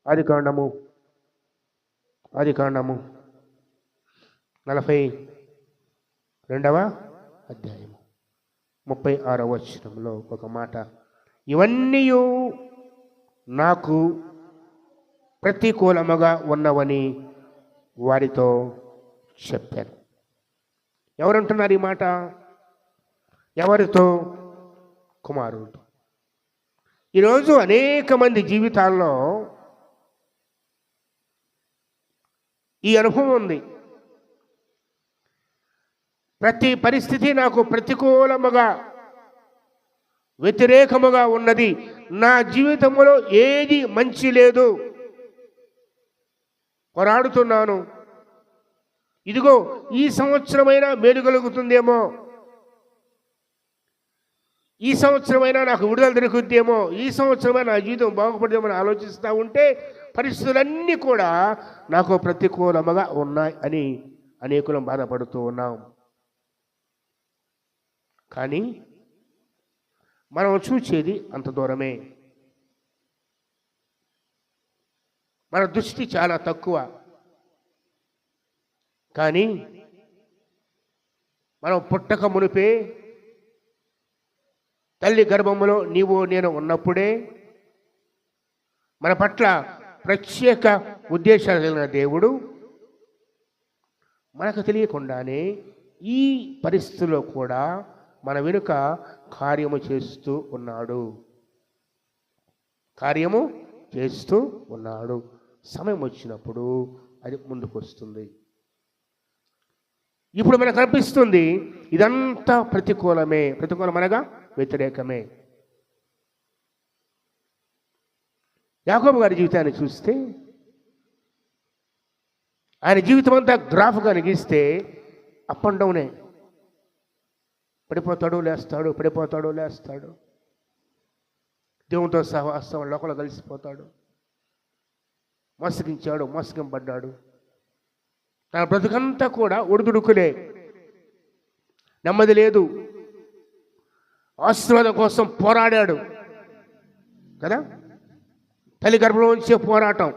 ఆదికాండము 42వ అధ్యాయము 36వ వచనంలో ఒక మాట, ఇవన్నీ నాకు ప్రతికూలముగా ఉన్నవని వారితో చెప్పాను. ఎవరంటున్నారు ఈ మాట? ఎవరితో? కుమారుడితో. ఈరోజు అనేక మంది జీవితాల్లో ఈ అనుభవం ఉంది. ప్రతి పరిస్థితి నాకు ప్రతికూలముగా, వ్యతిరేకముగా ఉన్నది. నా జీవితంలో ఏది మంచి లేదు. పోరాడుతున్నాను. ఇదిగో ఈ సంవత్సరమైనా మేలు కలుగుతుందేమో, ఈ సంవత్సరమైనా నాకు విడుదల దొరుకుతుందేమో, ఈ సంవత్సరమైనా నా జీవితం బాగుపడదేమో అని ఆలోచిస్తూ ఉంటే పరిస్థితులన్నీ కూడా నాకు ప్రతికూలముగా ఉన్నాయి అని అనేకులం బాధపడుతూ ఉన్నాం. కానీ మనం చూసేది అంత దూరమే. మన దృష్టి చాలా తక్కువ. కానీ మనం పుట్టక మునిపే తల్లి గర్భములో నీవు నేను ఉన్నప్పుడే మన పట్ల ప్రత్యేక ఉద్దేశాలు కలిగిన దేవుడు మనకు తెలియకుండానే ఈ పరిస్థితుల్లో కూడా మన వెనుక కార్యము చేస్తూ ఉన్నాడు. సమయం వచ్చినప్పుడు అది ముందుకు వస్తుంది. ఇప్పుడు మనకు కనిపిస్తుంది ఇదంతా ప్రతికూలమే. ప్రతికూలమనగా వ్యతిరేకమే. యాకోబు గారి జీవితాన్ని చూస్తే ఆయన జీవితం అంతా గ్రాఫ్గా గీస్తే అప్ అండ్ డౌనే. పడిపోతాడు లేస్తాడు, పడిపోతాడు లేస్తాడు. దేవునితో సహవాసం లోకంలో కలిసిపోతాడు. మోసగించాడు, మోసగింపడ్డాడు. తన బ్రతుకంతా కూడా ఒడిదుడుకులే, నెమ్మది లేదు. ఆశీర్వాదం కోసం పోరాడాడు కదా, తల్లి గర్భంలో ఉంచే పోరాటం.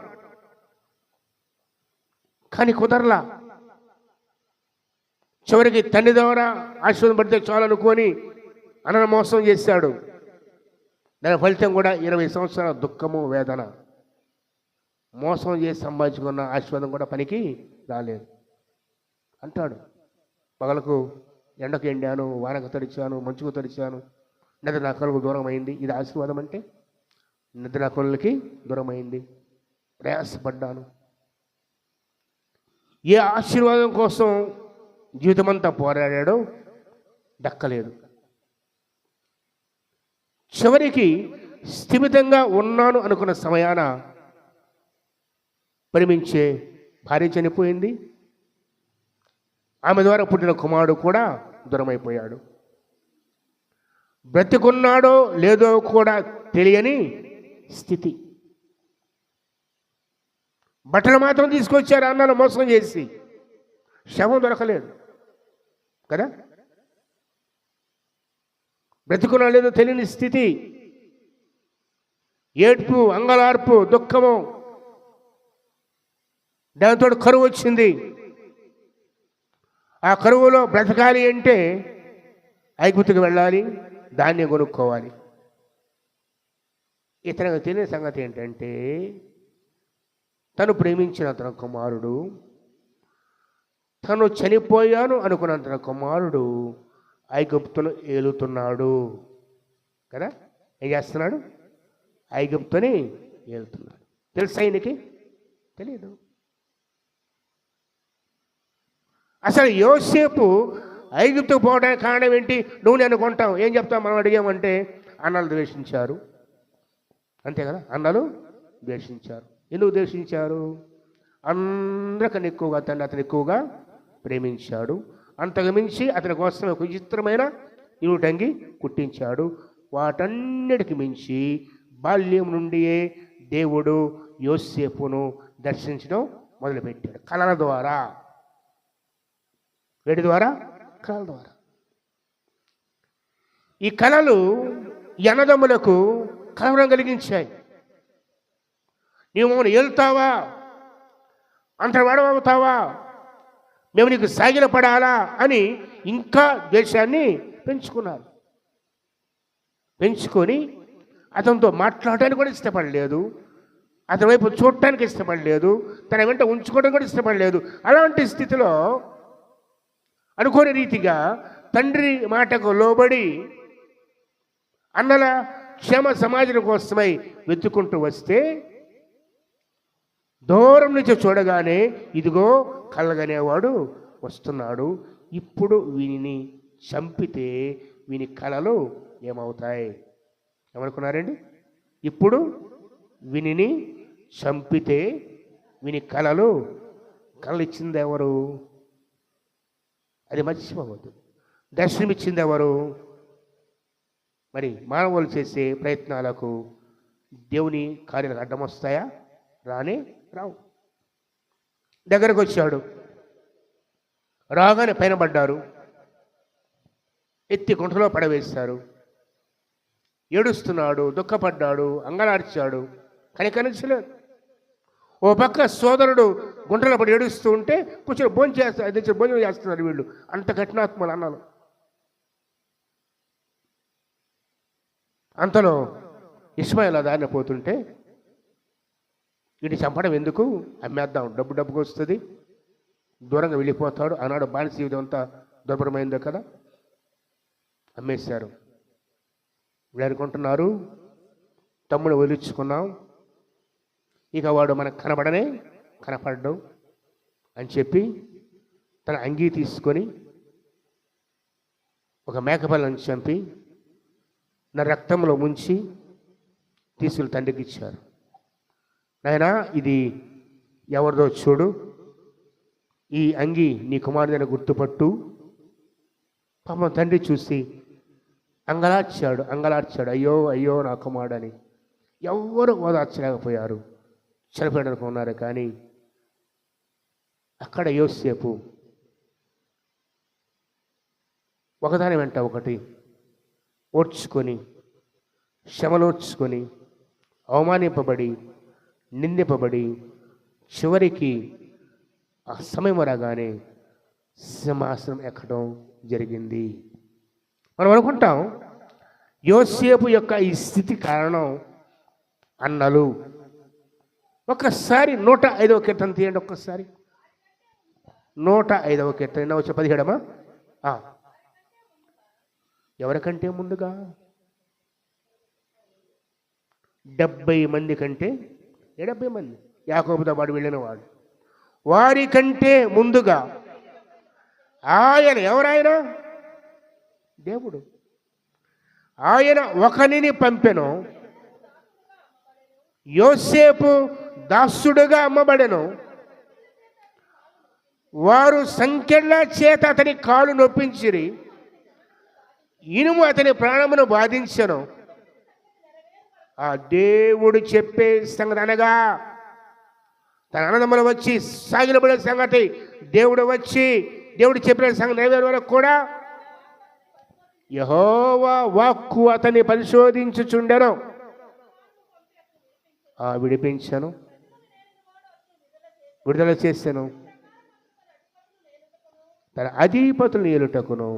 కానీ కుదరలా. చివరికి తండ్రి ద్వారా ఆశీర్వాదం పడితే చాలనుకొని అన్న మోసం చేశాడు. దాని ఫలితం కూడా 20 సంవత్సరాల దుఃఖము, వేదన. మోసం చేసి సంపాదించుకున్న ఆశీర్వాదం కూడా పనికి రాలేదు. అంటాడు, పగలకు ఎండకు ఎండాను, వానకు తడిచాను, మంచుకు తడిచాను, నిద్ర నా కళ్ళకు దూరం అయింది. ఇది ఆశీర్వాదం అంటే? నిద్ర నా కళ్ళకి దూరం అయింది, ప్రయాసపడ్డాను. ఏ ఆశీర్వాదం కోసం జీవితమంతా పోరాడాడో దక్కలేదు. చివరికి స్థిమితంగా ఉన్నాను అనుకున్న సమయాన ప్రేమించే భార్య చనిపోయింది. ఆమె ద్వారా పుట్టిన కుమారుడు కూడా దూరమైపోయాడు. బ్రతికున్నాడో లేదో కూడా తెలియని స్థితి. బట్టలు మాత్రం తీసుకొచ్చారు అన్నాను మోసం చేసి, శవం దొరకలేదు కదా. బ్రతికున్నా లేదో తెలియని స్థితి. ఏడ్పు, అంగలార్పు, దుఃఖము. దాంతో కరువు వచ్చింది. ఆ కరువులో బ్రతకాలి అంటే ఐగుప్తుకు వెళ్ళాలి, ధాన్యం కొనుక్కోవాలి. ఇతనికి తెలియని సంగతి ఏంటంటే తను ప్రేమించిన తన కుమారుడు, తను చనిపోయాను అనుకున్న తన కుమారుడు ఐగుప్తును ఏలుతున్నాడు కదా. ఏం చేస్తున్నాడు? ఐగుప్తుని ఏలుతున్నాడు. తెలుసా ఆయనకి? తెలియదు. అసలు యోసేపు ఐగుప్తుకు పోవడానికి కారణం ఏంటి? నువ్వు నేను కొంటావు, ఏం చెప్తావు మనం అడిగామంటే అన్నలు ద్వేషించారు. అంతే కదా, అన్నలు ద్వేషించారు. ఎందుకు ద్వేషించారు? అందరికన్నా ఎక్కువగా అతను ఎక్కువగా ప్రేమించాడు. అంతకు మించి అతని కోసం ఒక విచిత్రమైన ఇరుటంగి కుట్టించాడు. వాటన్నిటికి మించి బాల్యం నుండియే దేవుడు యోసేపును దర్శించడం మొదలుపెట్టాడు. కళల ద్వారా. వేటి ద్వారా? కళల ద్వారా. ఈ కళలు అన్నదమ్ములకు కలవరం కలిగించాయి. నీవు మమ్మల్ని ఏలుతావా, అంత వాడవుతావా, మేము నీకు సాగిల పడాలా అని ఇంకా ద్వేషాన్ని పెంచుకొని అతనితో మాట్లాడడానికి కూడా ఇష్టపడలేదు, అతని వైపు చూడటానికి ఇష్టపడలేదు, తన వెంట ఉంచుకోవడం కూడా ఇష్టపడలేదు. అలాంటి స్థితిలో అనుకోని రీతిగా తండ్రి మాటకు లోబడి అన్నల క్షేమ సమాజం కోసమై వెతుక్కుంటూ వస్తే దూరం నుంచి చూడగానే ఇదిగో కలగనేవాడు వస్తున్నాడు, ఇప్పుడు వీనిని చంపితే వీని కళలు ఏమవుతాయి? ఏమనుకున్నారండి? ఇప్పుడు వీనిని చంపితే వీని కళలు ఇచ్చింది ఎవరు? అది మర్చిపోవద్దు. దర్శనమిచ్చింది ఎవరు? మరి మానవులు చేసే ప్రయత్నాలకు దేవుని కార్యాలకు అడ్డం వస్తాయా? రావు. దగ్గరకు వచ్చాడు, రాగానే పైన పడ్డారు, ఎత్తి గుంటలో పడవేశారు. ఏడుస్తున్నాడు, దుఃఖపడ్డాడు, అంగలార్చాడు, కనికరించలేదు. ఓ పక్క సోదరుడు గుంటలో పడి ఏడుస్తూ ఉంటే కూర్చొని భోజనం చేస్తున్నారు వీళ్ళు. అంత కఠినాత్మలు అన్నాను. అంతలో ఇస్మాయిల్ దారిన పోతుంటే వీడిని చంపడం ఎందుకు, అమ్మేద్దాం, డబ్బుకు వస్తుంది, దూరంగా వెళ్ళిపోతాడు. ఆనాడు బానిస జీవితం అంతా దుర్భరమైందో కదా, అమ్మేశారు. వీళ్ళు అనుకుంటున్నారు తమ్ముడు వదిలించుకున్నాం, ఇక వాడు మనకు కనపడ్డం అని చెప్పి తన అంగీ తీసుకొని ఒక మేకపిల్లని చంపి నా రక్తంలో ముంచి తీసుకుని తండ్రికి ఇచ్చారు. నాయనా, ఇది ఎవరిదో చూడు, ఈ అంగి నీ కుమారుడైన గుర్తుపట్టు. పాపం తండ్రి చూసి అంగలార్చాడు. అయ్యో అయ్యో నా కుమారుడని. ఎవ్వరూ ఓదార్చలేకపోయారు, చనిపోయడానికి ఉన్నారు. కానీ అక్కడ యోసేపు ఒకదాని వెంట ఒకటి ఓర్చుకొని, శ్రమలోర్చుకొని, అవమానింపబడి, నిందింపబడి, చివరికి ఆ సమయం రాగానే సింహాసనం ఎక్కడం జరిగింది. మనం అనుకుంటాం యోసేపు యొక్క ఈ స్థితి కారణం అన్నలు. ఒక్కసారి 105వ కీర్తన తీయండి. ఒక్కసారి 105వ కీర్తన వచ్చే 17. ఎవరికంటే ముందుగా 70 మంది కంటే 70 మంది యాకోబుతో పాటు వెళ్ళిన వాడు, వారి కంటే ముందుగా ఆయన, ఎవరాయన? దేవుడు. ఆయన ఒకనిని పంపెను, యోసేపు దాసుడుగా అమ్మబడెను. వారు సంకెళ్ళ చేత అతని కాలు నొప్పించిరి, ఇనుము అతని ప్రాణమును బాధించెను. ఆ దేవుడు చెప్పే సంగతి అనగా తన అన్నదమ్ములు వచ్చి సాగిలబడే సంగతి దేవుడు చెప్పిన సంగతి నెరవేరే వరకు కూడా యెహోవా వాక్కు అతన్ని పరిశోధించుచుండెను. విడిపించను, విడుదల చేశాను, తన అధిపతులను ఏలుటకును,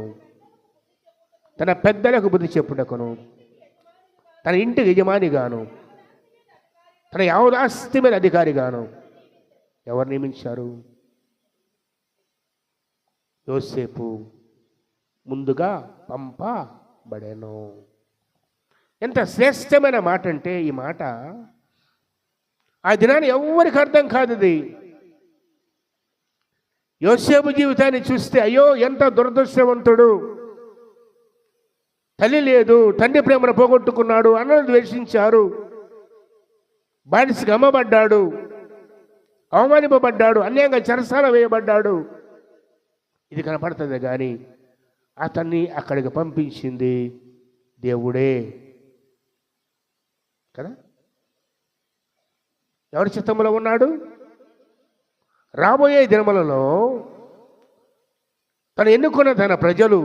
తన పెద్దలకు బుద్ధి చెప్పుటకును, తన ఇంటికి యజమానిగాను, తన యావదాస్తి మీద అధికారిగాను ఎవరు నియమించారు? యోసేపు ముందుగా పంపబడెను. ఎంత శ్రేష్టమైన మాట అంటే ఈ మాట ఆ దినాన్ని ఎవరికి అర్థం కాదు. ఇది యోసేపు జీవితాన్ని చూస్తే అయ్యో ఎంత దురదృష్టవంతుడు, తల్లి లేదు, తండ్రి ప్రేమను పోగొట్టుకున్నాడు, అన్నలు ద్వేషించారు, బానిసగా అమ్మబడ్డాడు, అవమానింపబడ్డాడు, అన్యాయంగా చెరసాల వేయబడ్డాడు. ఇది కనపడుతుంది. కానీ అతన్ని అక్కడికి పంపించింది దేవుడే కదా. ఎవరి చిత్తంలో ఉన్నాడు? రాబోయే దినములలో తను ఎన్నుకున్న తన ప్రజలు,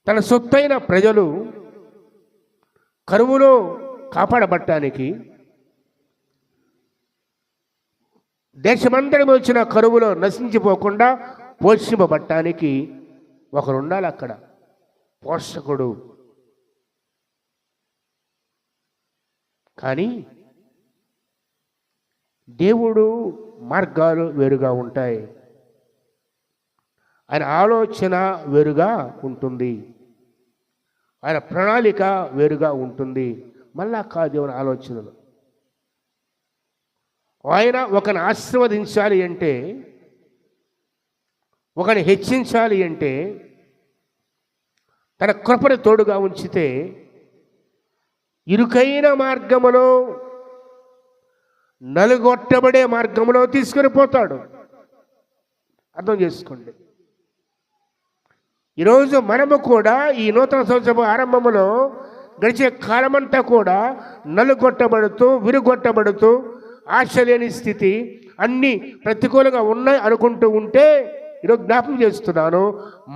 తన సొత్తైన ప్రజలు కరువులో కాపాడబట్టానికి, దేశమంతటి వచ్చిన కరువులో నశించిపోకుండా పోషింపబడటానికి ఒకరు ఉండాలి అక్కడ, పోషకుడు. కానీ దేవుడు మార్గాలు వేరుగా ఉంటాయి, ఆయన ఆలోచన వేరుగా ఉంటుంది, ఆయన ప్రణాళిక వేరుగా ఉంటుంది. మళ్ళా కాదు దేవుని ఆలోచనలు. ఆయన ఒకరిని ఆశీర్వదించాలి అంటే, ఒకరిని హెచ్చించాలి అంటే, తన కృపను తోడుగా ఉంచితే ఇరుకైన మార్గములో, నలుగొట్టబడే మార్గంలో తీసుకొని పోతాడు. అర్థం చేసుకోండి. ఈరోజు మనము కూడా ఈ నూతన సంవత్సరం ఆరంభంలో గడిచే కాలమంతా కూడా నలుగొట్టబడుతూ, విరుగొట్టబడుతూ, ఆశ లేని స్థితి, అన్నీ ప్రతికూలంగా ఉన్నాయి అనుకుంటూ ఉంటే, ఈరోజు జ్ఞాపకం చేస్తున్నాను,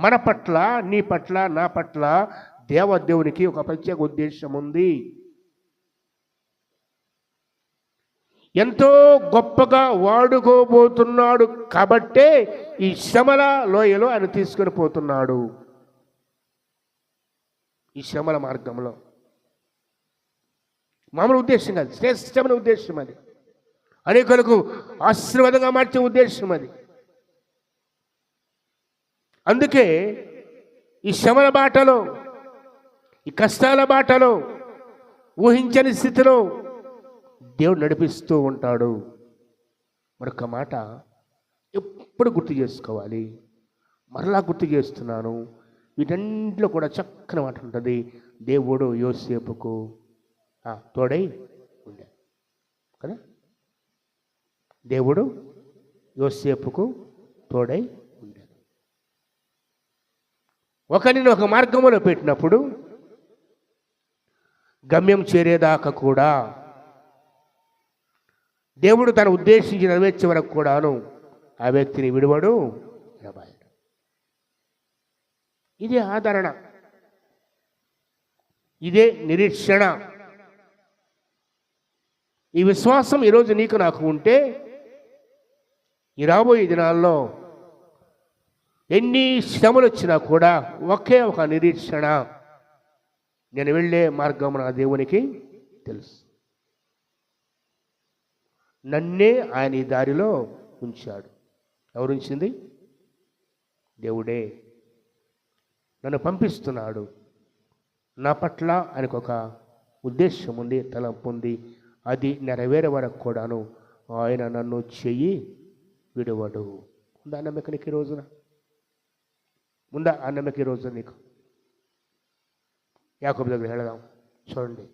మన పట్ల, నీ పట్ల, నా పట్ల దేవునికి ఒక ప్రత్యేక ఉద్దేశం ఉంది. ఎంతో గొప్పగా వాడుకోబోతున్నాడు కాబట్టే ఈ శ్రమల లోయలో ఆయన తీసుకొని పోతున్నాడు. ఈ శ్రమల మార్గంలో మామూలు ఉద్దేశం కాదు, శ్రేష్టమైన ఉద్దేశం అది. అనేకులకు ఆశీర్వాదంగా మార్చే ఉద్దేశం అది. అందుకే ఈ శ్రమల బాటలో, ఈ కష్టాల బాటలో, ఊహించని స్థితిలో దేవుడు నడిపిస్తూ ఉంటాడు. మరొక మాట ఎప్పుడు గుర్తు చేసుకోవాలి, మరలా గుర్తు చేస్తున్నాను, వీటన్నింటిలో కూడా చక్కని మాట ఉంటుంది. దేవుడు యోసేపుకు తోడై ఉండాడు కదా. దేవుడు యోసేపుకు తోడై ఉండాడు. ఒకరిని ఒక మార్గంలో పెట్టినప్పుడు గమ్యం చేరేదాకా కూడా దేవుడు తన ఉద్దేశించి నెరవేర్చే వరకు కూడాను ఆ వ్యక్తిని విడువడు, ఎడబాయడు. ఇదే ఆదరణ, ఇదే నిరీక్షణ. ఈ విశ్వాసం ఈరోజు నీకు నాకు ఉంటే, ఈ రాబోయే దినాల్లో ఎన్ని శ్రమలు వచ్చినా కూడా ఒకే ఒక నిరీక్షణ, నేను వెళ్ళే మార్గం నా దేవునికి తెలుసు. నన్నే ఆయన ఈ దారిలో ఉంచాడు. ఎవరు ఉంచింది? దేవుడే. నన్ను పంపిస్తున్నాడు. నా పట్ల ఆయనకు ఒక ఉద్దేశం ఉంది, తలంపు ఉంది. అది నెరవేరే వరకు కూడాను ఆయన నన్ను చెయ్యి విడువడు. ఉందా నమ్మకం నీకు ఈ రోజున? ఉందా ఆ నమ్మకం ఈ రోజున నీకు? యాకోబు దగ్గర వెళదాం. చూడండి,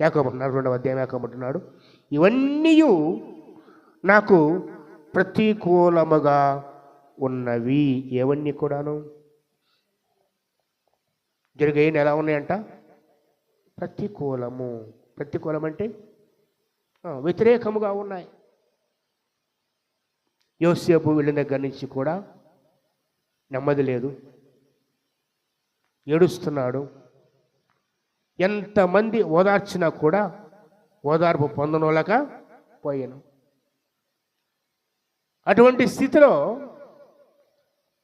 యాకోబు 2వ అధ్యాయం యాకోబు అంటున్నాడు, ఇవన్నీ నాకు ప్రతికూలముగా ఉన్నవి. ఏవన్నీ కూడాను జరిగాయని ఎలా ఉన్నాయంట? ప్రతికూలము. ప్రతికూలం అంటే వ్యతిరేకముగా ఉన్నాయి. యోసేపు వెళ్ళిన దగ్గర నుంచి కూడా నెమ్మది లేదు, ఏడుస్తున్నాడు. ఎంతమంది ఓదార్చినా కూడా ఓదార్పు పొందనోలక పోయాను. అటువంటి స్థితిలో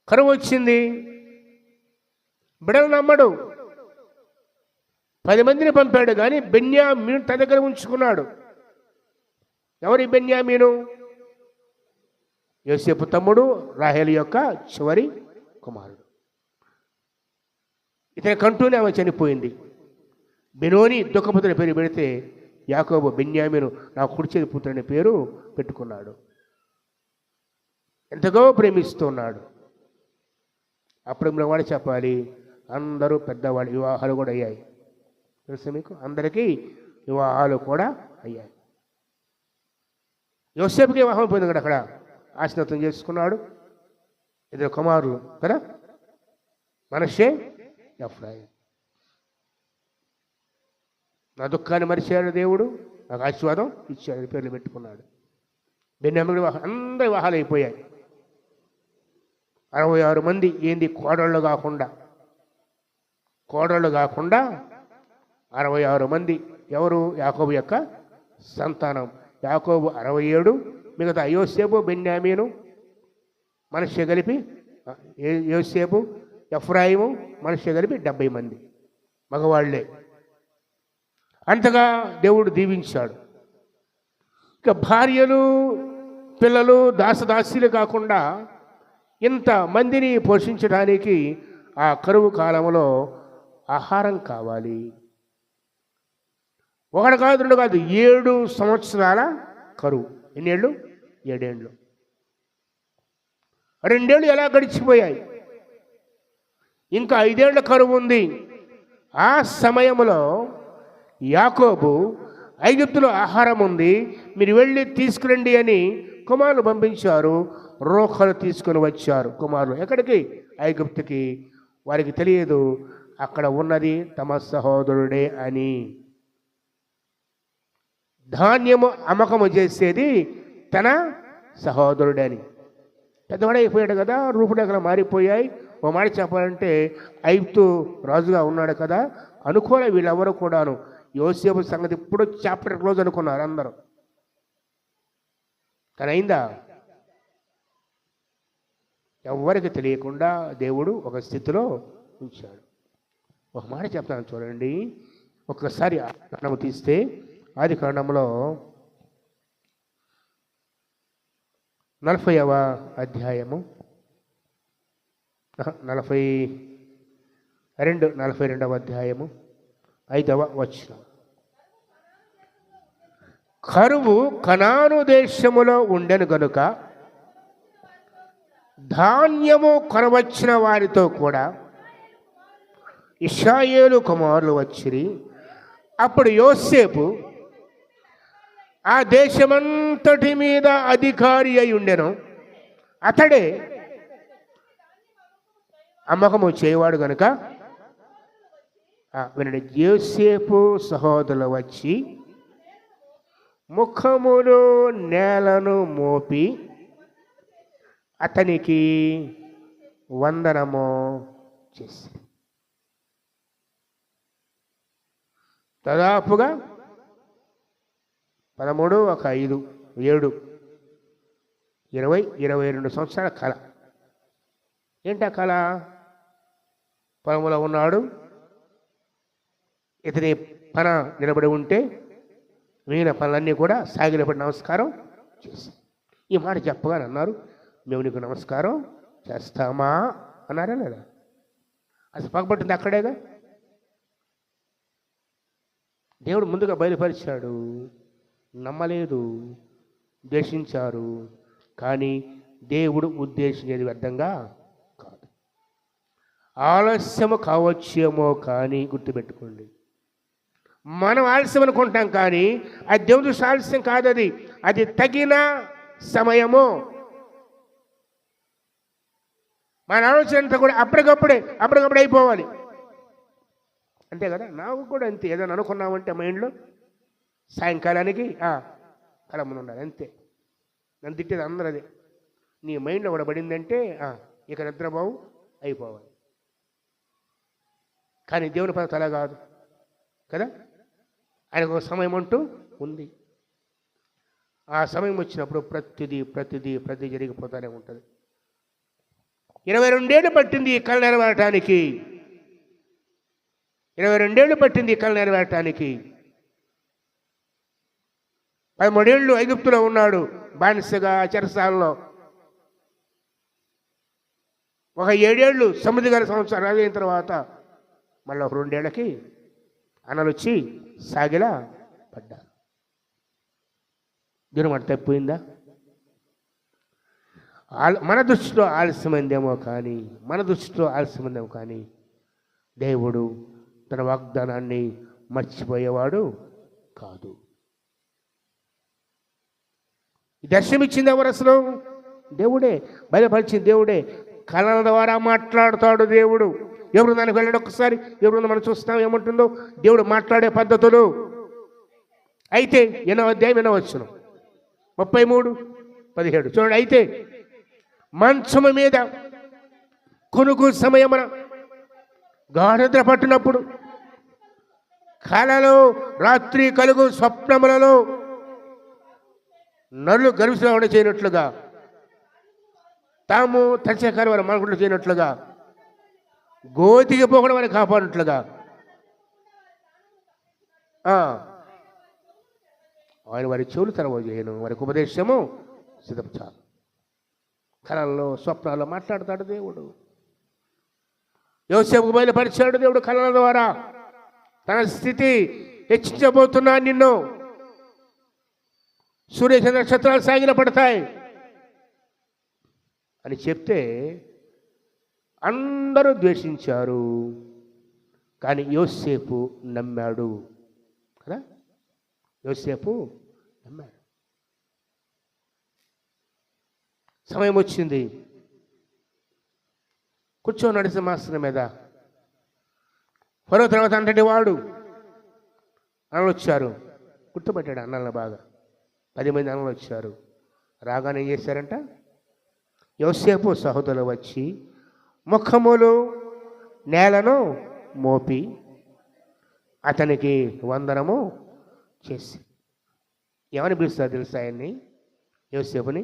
కరువు వచ్చింది. బిడ్డలు నమ్మడు. 10 మందిని పంపాడు, కానీ బెన్యామీను తన దగ్గర ఉంచుకున్నాడు. ఎవరి బెన్యామీను? యోసేపు తమ్ముడు, రాహేలు యొక్క చివరి కుమారుడు. ఇతని కంటూనే ఆమె చనిపోయింది. బెనోని దుఃఖపుత్రుని పేరు పెడితే యాకోబు బెన్యామీను నా కుడిచేతి పుత్రుని పేరు పెట్టుకున్నాడు. ఎంతగా ప్రేమిస్తున్నాడు. అప్పుడు వాడు చెప్పాలి, అందరూ పెద్దవాళ్ళు వివాహాలు కూడా అయ్యాయి. తెలుసు మీకు, అందరికీ వివాహాలు కూడా అయ్యాయి. యోసేపుకి వివాహం అయిపోయింది కదా, అక్కడ ఆశీర్వాదం చేసుకున్నాడు. 2 కుమారులు కదా, మనషే, ఎఫ్రాయిం. నా దుఃఖాన్ని మరిచాడు దేవుడు, నాకు ఆశీర్వాదం ఇచ్చాడు, పేర్లు పెట్టుకున్నాడు. బెన్యామీను వివాహం, అందరి వివాహాలు అయిపోయాయి. 66 మంది. ఏంది? కోడళ్ళు కాకుండా 66 మంది. ఎవరు? యాకోబు యొక్క సంతానం. యాకోబు 67, మిగతా యోసేపు బెన్యామీను మనిషి కలిపి యోసేపు ఎఫ్రాయిము మనిషి కలిపి 70 మంది మగవాళ్లే. అంతగా దేవుడు దీవించాడు. ఇక భార్యలు పిల్లలు దాసదాసీలు కాకుండా ఇంత మందిని పోషించడానికి ఆ కరువు కాలంలో ఆహారం కావాలి. ఒకటి కాదు, 2 కాదు, 7 సంవత్సరాల కరువు. ఎన్నేళ్ళు? 7 ఏళ్ళు. 2 ఏళ్ళు ఎలా గడిచిపోయాయి? ఇంకా 5 ఏళ్ల కరువు ఉంది. ఆ సమయంలో యాకోబు ఐగుప్తులో ఆహారం ఉంది, మీరు వెళ్ళి తీసుకురండి అని కుమారులు పంపించారు. రోకలు తీసుకుని వచ్చారు కుమారులు. ఎక్కడికి? ఐగుప్తుకి. వారికి తెలియదు అక్కడ ఉన్నది తమ సహోదరుడే అని. ధాన్యము అమ్మకము చేసేది తన సహోదరుడని. పెద్దవాడైపోయాడు కదా, రూపురేఖలు మారిపోయాయి. ఓ మాట చెప్పాలంటే ఐగుప్తు రాజుగా ఉన్నాడు కదా, అనుకోలే వీళ్ళెవరూ కూడాను. యోసేపు సంగతి ఇప్పుడు చాప్టర్ క్లోజ్ అనుకున్నారు అందరూ. కానీ అయిందా? ఎవరికి తెలియకుండా దేవుడు ఒక స్థితిలో ఉంచాడు. ఒక మాట చెప్తాను చూడండి. ఒక్కసారి ఆదికాండము తీస్తే ఆదికాండంలో 40వ అధ్యాయము 42వ అధ్యాయము 5వ వచనం. కరువు కనాను దేశములో ఉండెను గనుక ధాన్యము కొనవచ్చిన వారితో కూడా ఇశ్రాయేలు కుమారులు వచ్చిరి. అప్పుడు యోసేపు ఆ దేశమంతటి మీద అధికారి అయి ఉండెను. అతడే అమ్మకము చేయవాడు గనుక వినండి, యోసేపు సహోదరులు వచ్చి ముఖములు నేలను మోపి అతనికి వందనము చేసి దాదాపుగా 13, 5, 7, 20, 22 సంవత్సరాల కళ. ఏంటా కళ? పొలంలో ఉన్నాడు, ఇతని పన నిలబడి ఉంటే మిగిలిన పనులన్నీ కూడా సాగిలపడి నమస్కారం చేసి ఈ మాట చెప్పగానే అన్నారు, మేము నీకు నమస్కారం చేస్తామా అన్నారా లేదా? అసలు పగబట్టింది అక్కడేగా. దేవుడు ముందుగా బయలుపరిచాడు, నమ్మలేదు, ద్వేషించారు. కానీ దేవుడు ఉద్దేశించేది వ్యర్థంగా కాదు. ఆలస్యము కావచ్చేమో కానీ గుర్తుపెట్టుకోండి, మనం ఆలస్యం అనుకుంటాం కానీ అది దేవుడు ఆలస్యం కాదు. అది తగిన సమయము. మన ఆలోచన అంతా కూడా అప్పటికప్పుడే అయిపోవాలి. అంతే కదా, నాకు కూడా అంతే. ఏదైనా అనుకున్నామంటే మైండ్లో సాయంకాలానికి కళ ముందు ఉండాలి అంతే. నన్ను తిట్టేది అందరూ అదే. నీ మైండ్లో కూడా పడిందంటే ఇక నిద్రపోవు, అయిపోవాలి. కానీ దేవుని పద్ధతి అలా కాదు కదా. ఆయనకు ఒక సమయం అంటూ ఉంది. ఆ సమయం వచ్చినప్పుడు ప్రతిదీ జరిగిపోతూనే ఉంటుంది. 22 ఏళ్ళు పట్టింది ఈ కళ నెరవేరటానికి. 22 ఏళ్ళు పట్టింది ఈ కళ నెరవేరటానికి. 13 ఏళ్ళు ఐగుప్తులో ఉన్నాడు బానిసగా చెరసాలలో. ఒక 7 ఏళ్ళు 9 సంవత్సరాలు అయిన తర్వాత మళ్ళీ ఒక 2 ఏళ్ళకి అన్నలు వచ్చి సాగిలా పడ్డారు. దీని మాట తప్పిపోయిందా? మన దృష్టిలో ఆలస్యమైందేమో కానీ దేవుడు తన వాగ్దానాన్ని మర్చిపోయేవాడు కాదు. దర్శనమిచ్చింది ఎవరు? అసలు దేవుడే. బయలుపరిచింది దేవుడే. కళల ద్వారా మాట్లాడుతాడు దేవుడు. ఎవరు దానికి వెళ్ళండి ఒక్కసారి. ఎవరు మనం చూస్తాం ఏమంటుందో దేవుడు మాట్లాడే పద్ధతులు. అయితే 8వ అధ్యాయం 8వ వచనం 33:17 చూడండి. అయితే మంచము మీద కొనుకు సమయమున గాఢనిద్ర పట్టినప్పుడు కలలో రాత్రి కలుగు స్వప్నములలో నరులు గర్విష్ఠులు చేయనట్లుగా, తాము తలచేకారు వారి మనకులు చేయనట్లుగా, గోతికి పోకడం వారిని కాపాడినట్లుగా ఆయన వారి చెవులు తెరవజేయను, వారికి ఉపదేశము సిద్ధపరచాలి. కళల్లో స్వప్నాల్లో మాట్లాడతాడు దేవుడు. యోసేపుకు బయలుపరిచాడు దేవుడు కళల ద్వారా. తన స్థితి హెచ్చించబోతున్నా నిన్ను, సూర్యచంద్ర నక్షత్రాలు సాగిల పడతాయి అని చెప్తే అందరూ ద్వేషించారు. కానీ యోసేపు నమ్మాడు కదా, యోసేపు నమ్మాడు. సమయం వచ్చింది, కూర్చోన్నాడు సింహాసనం మీద. ఫరో తర్వాత అంతటి వాడు అన్నలు వచ్చారు, గుర్తుపట్టాడు అన్నలను బాగా. 10 మంది అన్నలు వచ్చారు. రాగానే ఏం చేశారంట, యోసేపు సహోదరులు వచ్చి ముఖములు నేలను మోపి అతనికి వందనము చేసి. ఏమని పిలుస్తారు తెలుసా ఆయన్ని, యోసేపుని?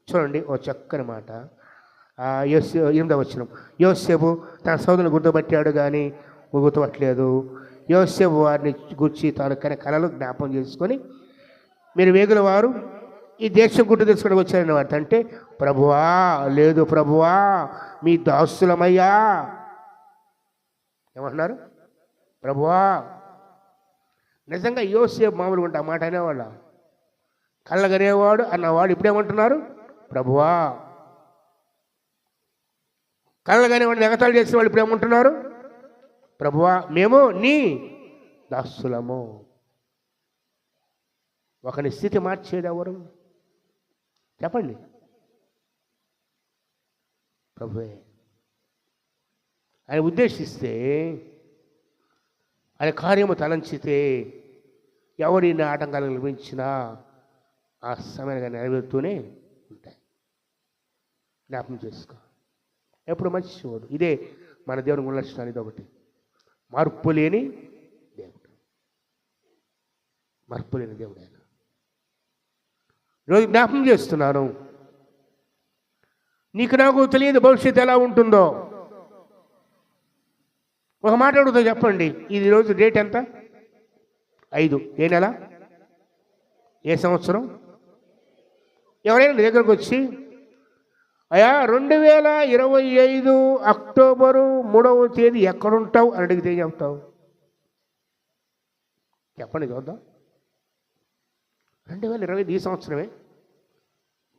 చూడండి ఓ చక్కని మాట. 8వ వచనం. యోసేపు తన సోదరులు గుర్తుపట్టాడు కానీ గుర్తుపట్టలేదు. యోసేపు వారిని గుర్చి తాను కళలు జ్ఞాపం చేసుకొని, మీరు వేగుల వారు ఈ దేశం గుర్తు తెలుసుకొని వచ్చారని వార్త అంటే, ప్రభువా లేదు ప్రభువా మీ దాసులమయ్యా. ఏమంటున్నారు? ప్రభువా. నిజంగా యోసేపు మామూలుగా ఉంటా మాట అనేవాళ్ళ, కళ్ళగనేవాడు అన్నవాడు ఇప్పుడేమంటున్నారు? ప్రభువా. కళ్ళగనేవాడిని ఎగతాళి చేసే వాళ్ళు ఇప్పుడేమంటున్నారు? ప్రభువా మేము నీ దాసులము. ఒకని స్థితి మార్చేది ఎవరు చెప్పండి? ప్రభువే. ఆయన ఉద్దేశిస్తే, ఆయన కార్యము తలంచితే ఎవరిని ఆటంకాలు కల్పించినా ఆ సమయంగా నెరవేరుతూనే ఉంటాయి. జ్ఞాపకం చేసుకో, ఎప్పుడు మర్చిపోదు. ఇదే మన దేవుని గుణ లక్షణాలు. ఇది ఒకటి, మార్పు లేని దేవుడు. మార్పు లేని దేవుడు ఆయన. ఈరోజు జ్ఞాపకం చేస్తున్నాను, నీకు నాకు తెలియదు భవిష్యత్తు ఎలా ఉంటుందో. ఒక మాట అడుగుతా చెప్పండి, ఇది ఈరోజు డేట్ ఎంత? 5. ఏ నెల? ఏ సంవత్సరం? ఎవరైనా నీ దగ్గరకు వచ్చి, అయ్యా 2025 అక్టోబరు 3వ తేదీ ఎక్కడుంటావు అని అడిగితే ఏం చెప్తావు? చెప్పండి చూద్దాం. 2025 ఈ సంవత్సరమే,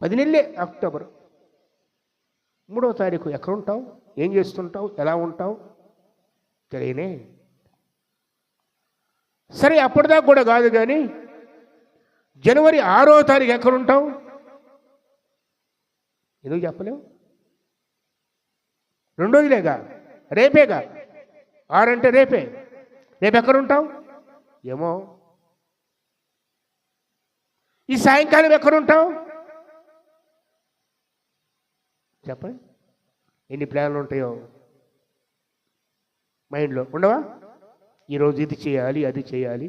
10 నెలలే. అక్టోబరు 3వ తారీఖు ఎక్కడుంటావు? ఏం చేస్తుంటావు? ఎలా ఉంటావు? తెలియనే. సరే అప్పటిదాకా కూడా కాదు కానీ జనవరి 6వ తారీఖు ఎక్కడుంటావు? ఎందుకు చెప్పలేవు? 2 రోజులేగా, రేపేగా. 6 అంటే రేపే. రేపు ఎక్కడుంటావు? ఏమో. ఈ సాయంకాలం ఎక్కడుంటావు? చెప్పండి. ఎన్ని ప్లాన్లు ఉంటాయో మైండ్లో ఉండవా? ఈరోజు ఇది చేయాలి, అది చేయాలి,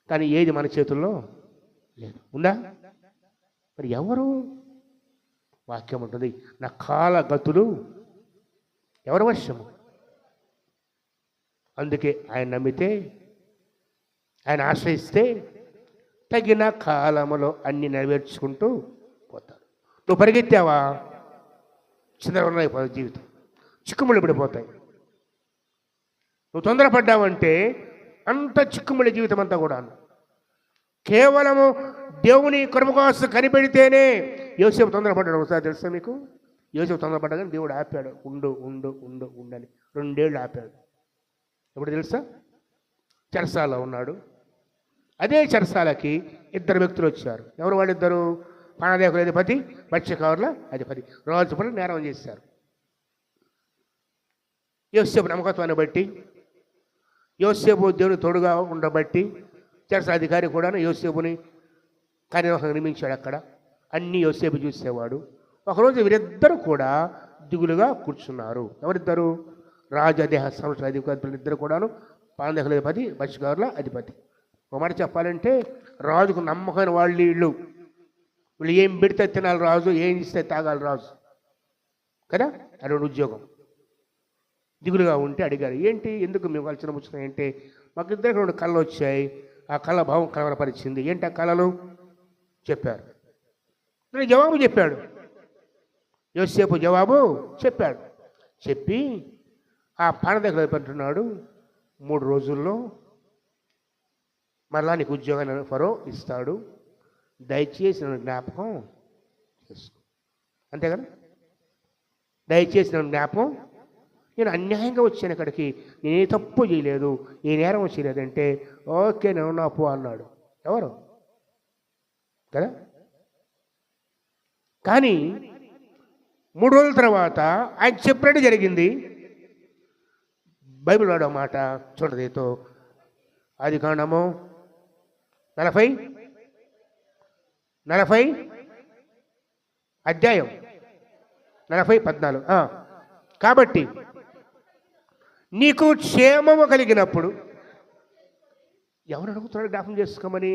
కానీ ఏది మన చేతుల్లో లేదు. ఉందా? మరి ఎవరు? వాక్యం ఉంటుంది, నా కాల గతులు ఎవరి వశము. అందుకే ఆయన నమ్మితే, ఆయన ఆశ్రయిస్తే తగిన కాలములో అన్ని నెరవేర్చుకుంటూ పోతాడు. నువ్వు పరిగెత్తావా, చిందరవందర అయిపోతుంది జీవితం, చిక్కుముళ్ళు పడిపోతాయి. నువ్వు తొందరపడ్డావంటే అంత చిక్కుముళ్ళ జీవితం అంతా కూడా. కేవలము దేవుని కృప కోసం కనిపెడితేనే. యోసేపు తొందరపడ్డాడు. ఒకసారి తెలుసా మీకు? యోసేపు తొందరపడ్డా కానీ దేవుడు ఆపాడు. ఉండు ఉండు ఉండు ఉండని 2 ఏళ్ళు ఆపాడు. ఎప్పుడు తెలుసా? చెరసాలలో ఉన్నాడు. అదే చెరసాలకి 2 వ్యక్తులు వచ్చారు. ఎవరు వాళ్ళిద్దరు? పానదేకుల అధిపతి, మత్స్యకారుల అధిపతి. రాజు పనులు నేరం చేశారు. యోసేపు నమ్మకత్వాన్ని బట్టి, యోసేపు దేవుని తోడుగా ఉండబట్టి చెరసాధికారి కూడా యోసేపుని కార్యనిర్వహణ నియమించాడు. అక్కడ అన్నీ యోసేపు చూసేవాడు. ఒకరోజు వీరిద్దరు కూడా దిగులుగా కూర్చున్నారు. ఎవరిద్దరు? రాజదేహ సంవత్సర అధిపతులు ఇద్దరు కూడాను, పానదేకుల అధిపతి, మత్స్యకారుల అధిపతి. ఒక మాట చెప్పాలంటే రాజుకు నమ్మకమైన వాళ్ళు వీళ్ళు ఏం పెడితే తినాలి రాజు, ఏం ఇస్తే తాగాలి రాజు కదా. అటువంటి ఉద్యోగం. దిగులుగా ఉంటే అడిగారు, ఏంటి ఎందుకు మేము కలిసిన ముచ్చున్నాయి అంటే, మాకు ఇద్దరికి 2 కళలు వచ్చాయి, ఆ కళ భావం కలవరపరిచింది. ఏంటి ఆ కళలు చెప్పారు. నేను జవాబు చెప్పాడు. యోసేపు జవాబు చెప్పాడు. చెప్పి ఆ పాన దగ్గర పెట్టున్నాడు, 3 రోజుల్లో మరలా నీకు ఉద్యోగాన్ని ఫరో ఇస్తాడు, దయచేసి నన్ను జ్ఞాపకం చేసుకో. అంతే కదా, దయచేసి నన్ను జ్ఞాపకం, నేను అన్యాయంగా వచ్చాను ఇక్కడికి, నేనే తప్పు చేయలేదు, ఏ నేరం చేయలేదంటే ఓకే నేను నా పో అన్నాడు. ఎవరు కదా. కానీ 3 రోజుల తర్వాత ఆయన చెప్పినట్టు జరిగింది. బైబిల్ వాడో మాట చూడదేతో, ఆదికాండము 40 అధ్యాయం 40:14. కాబట్టి నీకు క్షేమము కలిగినప్పుడు ఎవరు అడుగుతున్నాడు జ్ఞాపకం చేసుకోమని?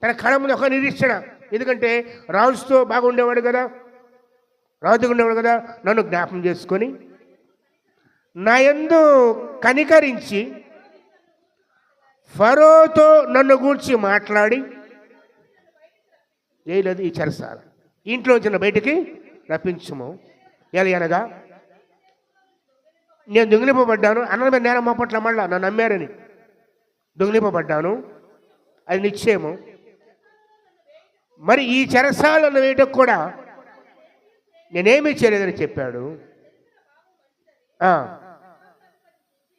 తన కళ ముందు ఒక నిరీక్షణ. ఎందుకంటే రాజుతో బాగుండేవాడు కదా, రాజుగా ఉండేవాడు కదా, నన్ను జ్ఞాపకం చేసుకొని నా యందు కనికరించి ఫరోతో నన్ను గూర్చి మాట్లాడి ఏలేదు ఈ చెరసాల ఇంట్లో వచ్చిన బయటికి రప్పించుము. అనగా నేను దొంగిలింపబడ్డాను, అన్నది మీద నేరం మోపట్ల మళ్ళా నన్ను నమ్మారని దొంగిలింపబడ్డాను, అది నిశ్చయము. మరి ఈ చెరసాలను వేయటకు కూడా నేనేమీ చేయలేదని చెప్పాడు.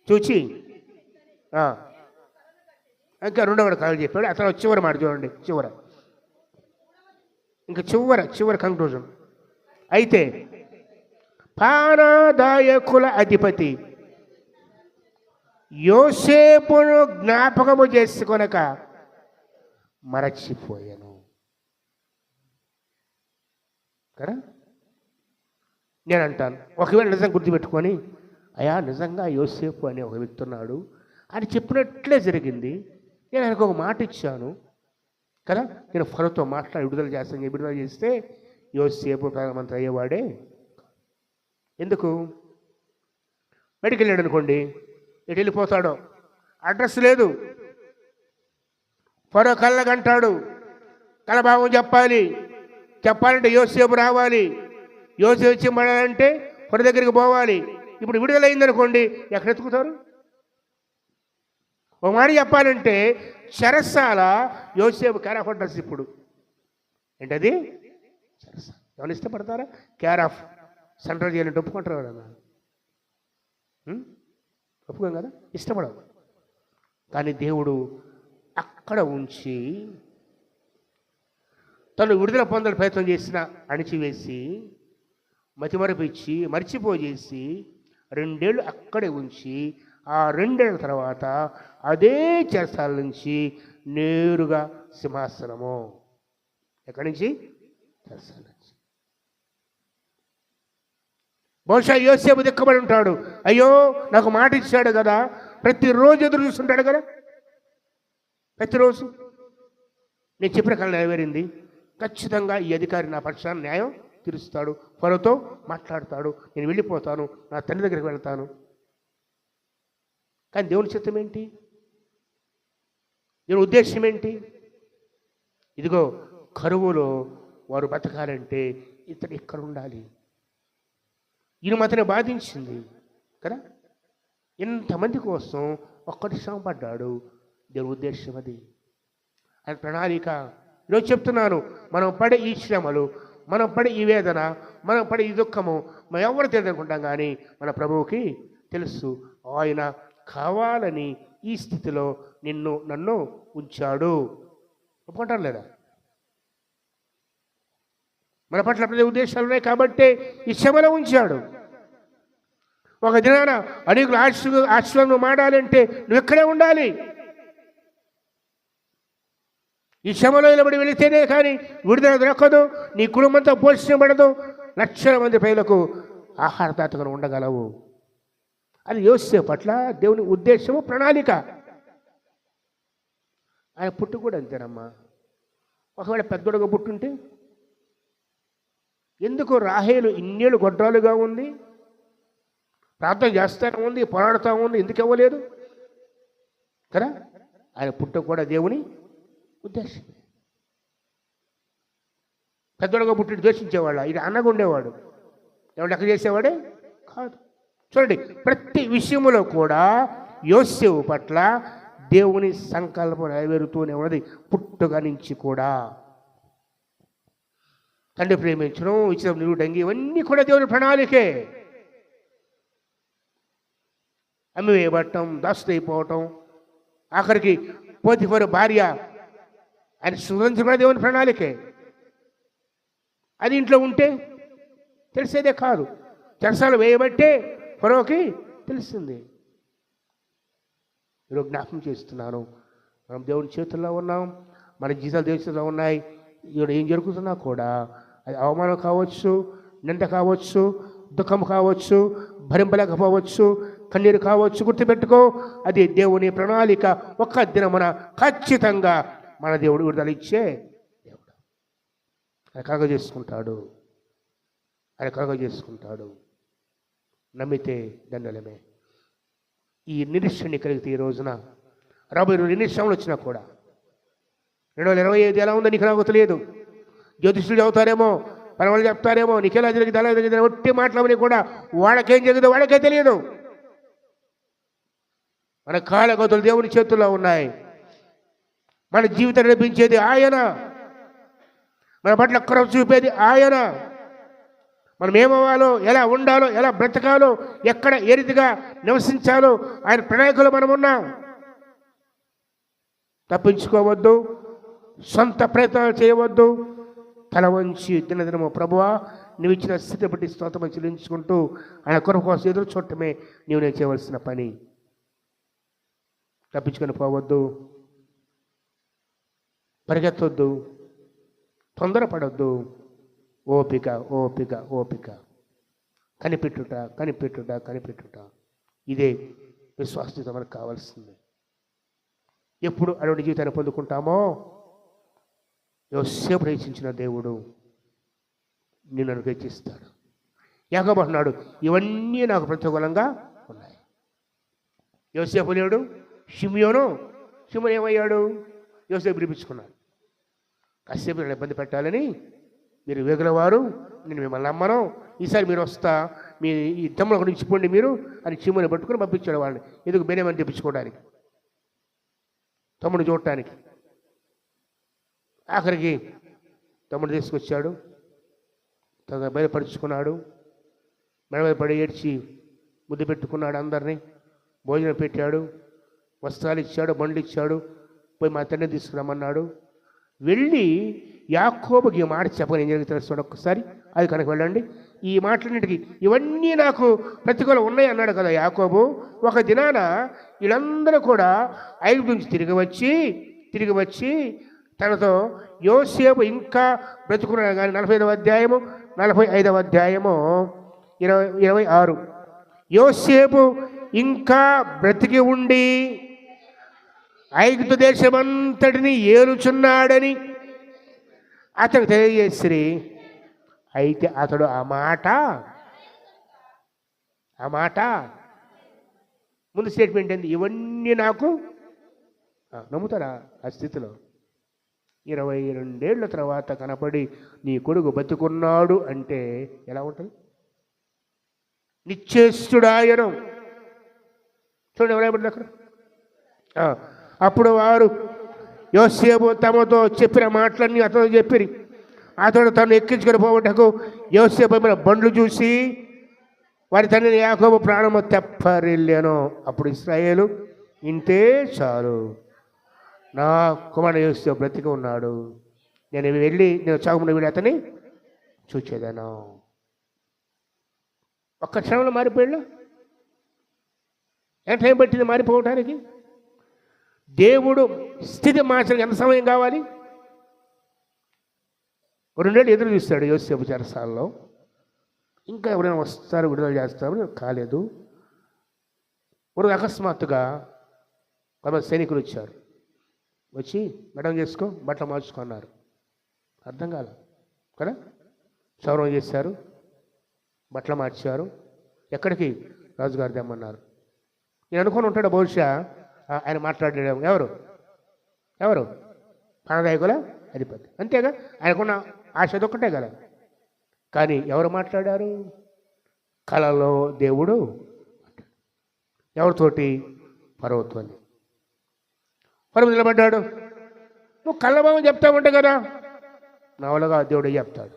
చూచి ఇంకా 2వ కాలం చెప్పాడు. అతను చివరి మాట చూడండి, చివరి కంక్లూజన్. అయితే పానదాయకుల అధిపతి యోసేపును జ్ఞాపకము చేసుకొనక మరచిపోయాను కదా. నేను అంటాను, ఒకవేళ నిజంగా గుర్తుపెట్టుకొని, అయా నిజంగా యోసేపు అనే ఒక వ్యక్తి ఉన్నాడు అని చెప్పినట్లే జరిగింది, నేను ఆయనకు ఒక మాట ఇచ్చాను కదా, నేను ఫరోతో మాట్లాడి విడుదల చేస్తే యోసేపు ప్రధానమంత్రి అయ్యేవాడే. ఎందుకు? బయటికి వెళ్ళాడు అనుకోండి, ఎటు వెళ్ళిపోతాడో, అడ్రస్ లేదు, ఫరో కళ్ళగంటాడు, కలభావం చెప్పాలంటే యోసేపు రావాలి, యోసేపు వచ్చి పడాలంటే ఫరో దగ్గరికి పోవాలి. ఇప్పుడు విడుదలైందనుకోండి, ఎక్కడ ఎత్తుకుతారు? ఒక మాట చెప్పాలంటే చెరసాల యోసేపు కేర్ ఆఫ్ అడ్రస్. ఇప్పుడు ఏంటది? చెరసాల. ఎవరు ఇష్టపడతారా? కేర్ ఆఫ్ సెంట్రల్ జైలు ఒప్పుకుంటారు కదా, ఒప్పుకోం కదా, ఇష్టపడవు. కానీ దేవుడు అక్కడ ఉంచి తను విడుదల పొందడం ప్రయత్నం చేసిన అణిచివేసి మతిమరపిచ్చి మర్చిపోజేసి 2 ఏళ్ళు అక్కడే ఉంచి ఆ 2 ఏళ్ళ తర్వాత అదే చెరసాల నుంచి నేరుగా సింహాసనము. ఎక్కడి నుంచి? చెరసాల నుంచి. బహుశా యోసేపు దిక్కబడి ఉంటాడు, అయ్యో నాకు మాట ఇచ్చాడు కదా, ప్రతిరోజు ఎదురు చూస్తుంటాడు కదా, ప్రతిరోజు నేను చెప్పిన కళ నెరవేరింది, ఖచ్చితంగా ఈ అధికారి నా పక్షాన్ని న్యాయం తీరుస్తాడు, ఫరోతో మాట్లాడతాడు, నేను వెళ్ళిపోతాను, నా తండ్రి దగ్గరికి వెళ్తాను. కానీ దేవుని చిత్తం ఏంటి? దేవుని ఉద్దేశం ఏంటి? ఇదిగో కరువులో వారు బతకాలంటే ఇతడు ఇక్కడ ఉండాలి. ఈయన మాత్రమే బాధించింది కదా, ఇంతమంది కోసం ఒక్కటి శ్రమపడ్డాడు. దేవుని ఉద్దేశం అది, ఆయన ప్రణాళిక. ఈరోజు చెప్తున్నాను, మనం పడే ఈ శ్రమలు, మనం పడే ఈ వేదన, మనం పడే ఈ దుఃఖము మనం ఎవరు తెలియనుకుంటాం, కానీ మన ప్రభువుకి తెలుసు. ఆయన కావాలని ఈ స్థితిలో నన్ను ఉంచాడు. ఒప్పుకుంటారు లేదా? మన పట్ల ప్రతి ఉద్దేశాలు ఉన్నాయి కాబట్టే ఈ శ్రమలో ఉంచాడు. ఒక దినాన అనేకులు ఆశ్రమం మాడాలంటే నువ్వు ఎక్కడే ఉండాలి. ఈ శ్రమలో నిలబడి వెళితేనే కానీ విడుదల దొరకదు, నీ కుటుంబంతో పోషించబడదు, లక్షల మంది ప్రజలకు ఆహారదాతగా ఉండగలవు. అది యోసేపు పట్ల దేవుని ఉద్దేశము, ప్రణాళిక. ఆయన పుట్టు కూడా అంతేనమ్మా. ఒకవేళ పెద్దోడుగా పుట్టుంటే ఎందుకు రాహేలు ఇన్నేళ్ళు గొడ్రాలుగా ఉంది, ప్రార్థన చేస్తూనే ఉంది, పోరాడుతూ ఉంది, ఎందుకు ఇవ్వలేదు కదా? ఆయన పుట్ట కూడా దేవుని ఉద్దేశం. పెద్దోడుగా పుట్టి ద్వేషించేవాళ్ళ, ఇది అన్నగా ఉండేవాడు, ఎవరు లెక్క చేసేవాడే కాదు. చూడండి, ప్రతి విషయంలో కూడా యోసేపు పట్ల దేవుని సంకల్పం నెరవేరుతూనే ఉన్నది. పుట్టుక నుంచి కూడా తండ్రి ప్రేమించడం, ఇచ్చిన నిలువు డంగి, ఇవన్నీ కూడా దేవుని ప్రణాళికే. అమ్మి వేయబట్టం, దాస్తులైపోవటం, ఆఖరికి పోతిఫరు భార్య ఆయన సుధించడం దేవుని ప్రణాళికే. అది ఇంట్లో ఉంటే తెలిసేదే కాదు, చెరసాలు వేయబట్టే ఫరోకి తెలిసింది. ఈరోజు జ్ఞాపకం చేస్తున్నాను, మనం దేవుని చేతుల్లో ఉన్నాం, మన జీవితాలు దేవుని చేతుల్లో ఉన్నాయి. ఈరోజు ఏం జరుగుతున్నా కూడా అది అవమానం కావచ్చు, నింద కావచ్చు, దుఃఖం కావచ్చు, భరింపలేకపోవచ్చు, కన్నీరు కావచ్చు, గుర్తుపెట్టుకో, అది దేవుని ప్రణాళిక. ఒక్క దినమున ఖచ్చితంగా మన దేవుడు విడుదల ఇచ్చే దేవుడు. ఆయన కలుగజేసుకుంటాడు, ఆయన కలుగజేసుకుంటాడు. నమ్మితే దండలమే. ఈ నిరీక్షణ కలిగితే ఈ రోజున రాబోయే నిరీక్షణలు వచ్చినా కూడా 2025 ఎలా ఉందో నీకు నాకు తెలియదు. జ్యోతిష్యులు చదువుతారేమో, పరమలు చెప్తారేమో, నీకెలా జరిగింది అలా జరిగింది, ఒట్టి మాటలమని కూడా వాళ్ళకేం జరిగిందో వాళ్ళకే తెలియదు. మన కాళ్ళగతులు దేవుని చేతుల్లో ఉన్నాయి. మన జీవితం నడిపించేది ఆయన, మన పట్ల కృప చూపేది ఆయన. మనం ఏమవ్వాలో, ఎలా ఉండాలో, ఎలా బ్రతకాలో, ఎక్కడ ఏ రీతిగా నివసించాలో ఆయన ప్రణాళికలో మనం ఉన్నాం. తప్పించుకోవద్దు, సొంత ప్రయత్నాలు చేయవద్దు. తల వంచి దినదినము ప్రభువా నువ్వు ఇచ్చిన స్థితి బట్టి స్తోత్రం చెల్లించుకుంటూ ఆయన కృప కోసం ఎదురు చూడటమే నీవు నేను చేయవలసిన పని. తప్పించుకొని పోవద్దు, పరిగెత్తొద్దు, తొందరపడొద్దు. ఓపిక ఓపిక ఓపిక, కనిపెట్టుట కనిపెట్టుట కనిపెట్టుట. ఇదే విశ్వాసత మనకు కావాల్సింది. ఎప్పుడు అటువంటి జీవితాన్ని పొందుకుంటామో యోసేపు రచించిన దేవుడు నిన్ను అనుగ్రహిస్తాడు. యాకోబు అంటున్నాడు, ఇవన్నీ నాకు ప్రతికూలంగా ఉన్నాయి. యోసేపు లేడు, షిమ్యోను ఏమయ్యాడు? యోసేపు విడిపించుకున్నాడు. కాసేపు నన్ను ఇబ్బంది పెట్టాలని మీరు వేగులవారు, నేను మిమ్మల్ని నమ్మను, ఈసారి మీరు వస్తా, మీ ఈ తమ్ముడు ఒకటి ఇచ్చిపోండి మీరు అని చిమ్ముని పట్టుకుని పంపించాడు వాళ్ళని. ఎందుకు బెనేమని తెప్పించుకోవడానికి, తమ్ముడు చూడటానికి. ఆఖరికి తమ్ముడు తీసుకొచ్చాడు, తన బయలుపరుచుకున్నాడు, మెడ పడి ఏడ్చి ముద్దు పెట్టుకున్నాడు, అందరినీ భోజనం పెట్టాడు, వస్త్రాలు ఇచ్చాడు, బండ్లు ఇచ్చాడు, పోయి మా తండ్రిని తీసుకురమ్మన్నాడు. వెళ్ళి యాకోబుకి ఈ మాట చెప్పని ఏం జరుగుతుంది చూడ ఒక్కసారి. అది కనుక వెళ్ళండి. ఈ మాటలన్నిటికీ ఇవన్నీ నాకు ప్రతికూలం ఉన్నాయి అన్నాడు కదా యాకోబు. ఒక దినాన వీళ్ళందరూ కూడా ఐగుప్తు నుంచి తిరిగి వచ్చి తనతో యోసేపు ఇంకా బ్రతుకున్నాడు. కానీ 45వ అధ్యాయము 45వ అధ్యాయము 26 యోసేపు ఇంకా బ్రతికి ఉండి ఐగుప్తు దేశమంతటిని ఏలుచున్నాడని అతడు తెలియజేసి, అయితే అతడు ఆ మాట ముందు స్టేట్మెంట్ ఏంది? ఇవన్నీ నాకు నమ్ముతారా? ఆ స్థితిలో 22 ఏళ్ల తర్వాత కనపడి నీ కొడుకు బతుకున్నాడు అంటే ఎలా ఉంటుంది? నిశ్చేష్టుడాయను. చూడండి ఎవరైనా అక్కడ. అప్పుడు వారు యోసేపు తమతో చెప్పిన మాటలన్నీ అతను చెప్పిరి. అతడు తను ఎక్కించుకొని పోవటకు యోసేపు మీద బండ్లు చూసి వారి తండ్రిని యాకోబు ప్రాణము తెప్పరిల్లాను. అప్పుడు ఇశ్రాయేలు, ఇంతే చాలు, నా కుమారుడు యోసేపు బ్రతికి ఉన్నాడు, నేను చాగుముందు వీడి అతని చూచేదాను. ఒక్క క్షణంలో మారిపోయాడు. ఎంత టైం పట్టింది మారిపోవటానికి? దేవుడు స్థితి మార్చడానికి ఎంత సమయం కావాలి? 2 ఏళ్ళు ఎదురు చూస్తాడు యోసేపు చెరసాలలో. ఇంకా ఎవరైనా వస్తారు, విడుదల చేస్తారు, కాలేదు. ఒక అకస్మాత్తుగా కొంతమంది సైనికులు వచ్చారు. వచ్చి గడం చేసుకో, బట్టలు మార్చుకున్నారు. అర్థం కాల కదా. క్షౌరం చేశారు, బట్టలు మార్చారు. ఎక్కడికి? రాజుగారి తెమ్మన్నారు. నేను అనుకొని ఉంటాడు బహుశా ఆయన మాట్లాడాడు. ఎవరు ఎవరు పానదాయకుల అధిపతి, అంతేగా. ఆయనకున్న ఆశ అదొక్కటే కదా. కానీ ఎవరు మాట్లాడారు? కలలో దేవుడు ఎవరితోటి? ఫరోతోని. ఫరో నిలబడ్డాడు. నువ్వు కళ్ళభావం చెప్తా ఉంటే కదా. నా వల్లగా దేవుడే చెప్తాడు,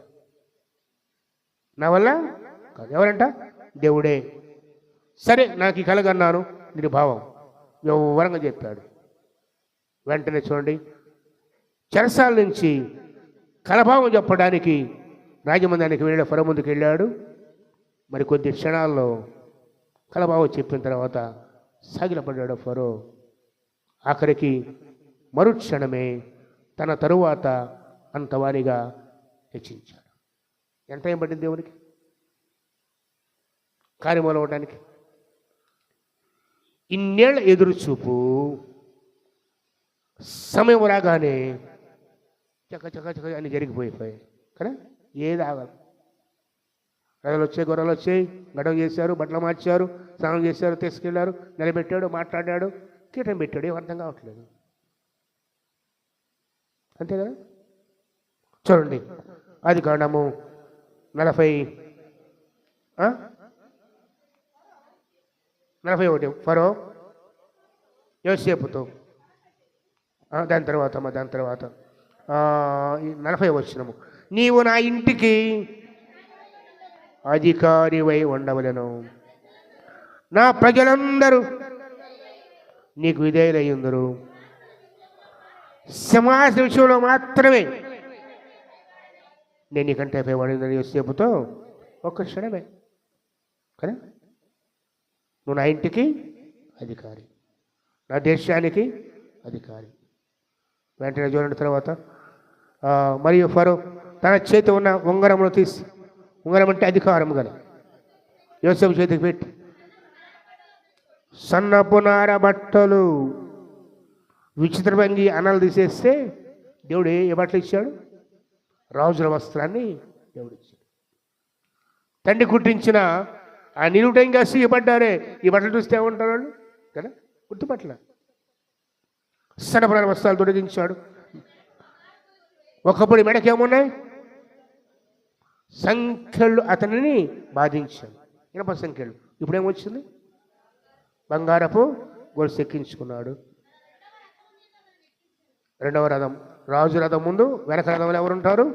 నా వల్ల కాదు. ఎవరంట? దేవుడే. సరే, నాకు ఈ కలగన్నాను, దీని భావం వివరంగా చెప్పాడు. వెంటనే చూడండి, చెరసాల నుంచి కలభావం చెప్పడానికి రాజమందిరానికి వెళ్ళాడు. ఫరో ముందుకు వెళ్ళాడు. మరి కొద్ది క్షణాల్లో కలభావం చెప్పిన తర్వాత సాగిలపడ్డాడు ఫరో. ఆఖరికి మరుక్షణమే తన తరువాత అంతవానిగా హెచ్చించాడు. ఎంత ఏం పట్టింది దేవునికి కార్యమూలం అవడానికి? ఇన్నేళ్ల ఎదురు చూపు సమయం రాగానే చక్క చక్క చక్క అన్ని జరిగిపోయిపోయాయి కదా. ఏది ఆగదు. రథాలు వచ్చాయి, గొర్రెలు వచ్చాయి, గడవ చేశారు, బట్టలు మార్చారు, స్నానం చేశారు, తీసుకెళ్లారు, నిలబెట్టాడు, మాట్లాడాడు, కీటం పెట్టాడు. ఏం అర్థం కావట్లేదు. అంతే కదా. చూడండి, ఆదికాండము 41. ఫరో యోసేపుతో దాని తర్వాత 40వ వచనము, నీవు నా ఇంటికి అధికారివై ఉండవలెను, నా ప్రజలందరూ నీకు విధేయులయ్యుందరు. సింహాసన విషయంలో మాత్రమే నేను నీకంటే పైవాడిందని యోసేపుతో ఒక్క క్షణమే కదా. నువ్వు నా ఇంటికి అధికారి, నా దేశానికి అధికారి. వెంటనే చూడండి తర్వాత, మరియు ఫరో తన చేతి ఉన్న ఉంగరమును తీసి, ఉంగరం అంటే అధికారం కదా, యోసేపు చేతికి పెట్టి, సన్నపు నార బట్టలు, విచిత్రభంగి అనాలు తీసేస్తే దేవుడు ఏ బట్టలు ఇచ్చాడు? రాజుల వస్త్రాన్ని దేవుడు ఇచ్చాడు. తండ్రి కుట్టించిన ఆ నిలుటంగా సీయబడ్డారే, ఈ బట్టలు చూస్తే ఏమంటారు వాళ్ళు కదా, గుర్తుపట్ల. సన్నపురాల వస్త్రాలు తొలగించాడు. ఒకప్పుడు మెడకేమున్నాయి? సంఖ్యలు అతనిని బాధించాడు, ఇనప సంఖ్యలు. ఇప్పుడేమొచ్చింది? బంగారపు గొలుసు ఎక్కించుకున్నాడు. రెండవ రథం, రాజు రథం ముందు, వెనక రథంలో ఎవరుంటారు?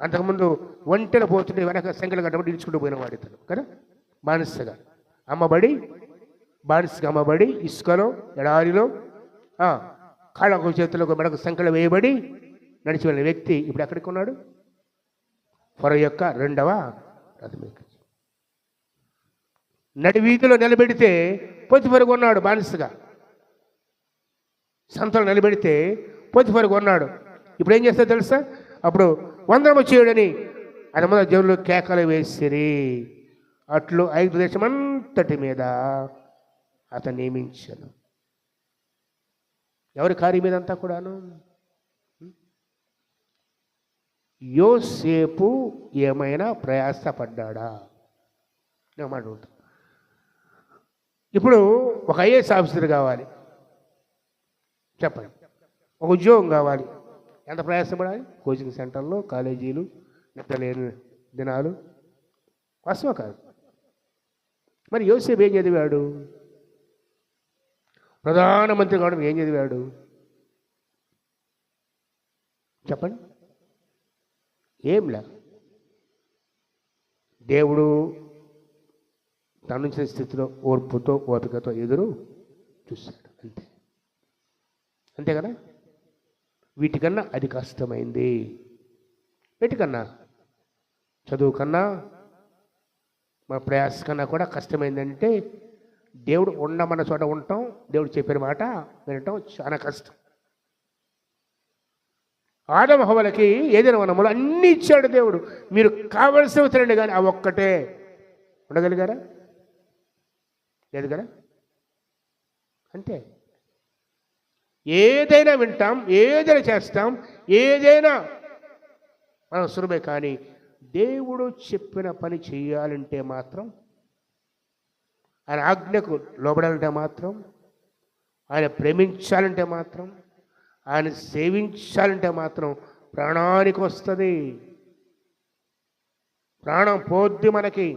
అంతకుముందు ఒంటెలు పోతుంటే వెనక సంఖ్యలు కట్టబడి ఇడుచుకుంటూ పోయిన వాడు ఇతను కదా. బానిసగా అమ్మబడి ఇసుకలో, ఎడారిలో, కాళ్ళకు చేతులకు మెడకు సంఖ్యలు వేయబడి నడిచి వెళ్ళిన వ్యక్తి ఇప్పుడు ఎక్కడికి ఉన్నాడు? ఫరో యొక్క రెండవ రథం ఎక్కి నడి వీధిలో నిలబెడితే పొతిఫరు కొన్నాడు బానిసగా. సంతలో నిలబెడితే పొతిఫరు కొన్నాడు. ఇప్పుడు ఏం చేస్తా తెలుసా? అప్పుడు వందనము చేయడని ఆయన ముందు జనులు కేకలు వేసిరి. అట్లు ఐగుప్తు దేశమంతటి మీద అతను నియమించాను. ఎవరి కార్యం మీద అంతా కూడాను? యోసేపు ఏమైనా ప్రయాసపడ్డా? నేను మాట్లాడుతా. ఇప్పుడు ఒక ఐఏఎస్ ఆఫీసర్ కావాలి, చెప్పండి. ఒక ఉద్యోగం కావాలి, ఎంత ప్రయాసపడాలి? కోచింగ్ సెంటర్లో, కాలేజీలు, నిద్రలేని దినాలు, వాస్తవం కాదు. మరి యోసేపు ఏం చదివాడు? ప్రధానమంత్రి కావడం ఏం చదివాడు? చెప్పండి. ఏంలా దేవుడు తన నుంచి స్థితిలో ఓర్పుతో, ఓపికతో ఎదురు చూశాడు. అంతే కదా. వీటికన్నా అది కష్టమైంది. వీటికన్నా, చదువు కన్నా, మన ప్రయాస కన్నా కూడా కష్టమైందంటే దేవుడు ఉండమన్న చోట ఉండటం, దేవుడు చెప్పిన మాట వినటం చాలా కష్టం. ఆదమ హవ్వలకి ఏదైనా వనములు అన్నీ ఇచ్చాడు దేవుడు. మీరు కావలసినవి తినండి, కానీ ఆ ఒక్కటే ఉండగలిగారా? లేదు కదా. అంతే. ఏదైనా వింటాం, ఏదైనా చేస్తాం, ఏదైనా మనం సులభే. కానీ దేవుడు చెప్పిన పని చేయాలంటే మాత్రం, ఆయన ఆజ్ఞకు లోబడాలంటే మాత్రం, ఆయన ప్రేమించాలంటే మాత్రం, ఆయన సేవించాలంటే మాత్రం ప్రాణానికి వస్తుంది. ప్రాణం పోద్ది మనకి.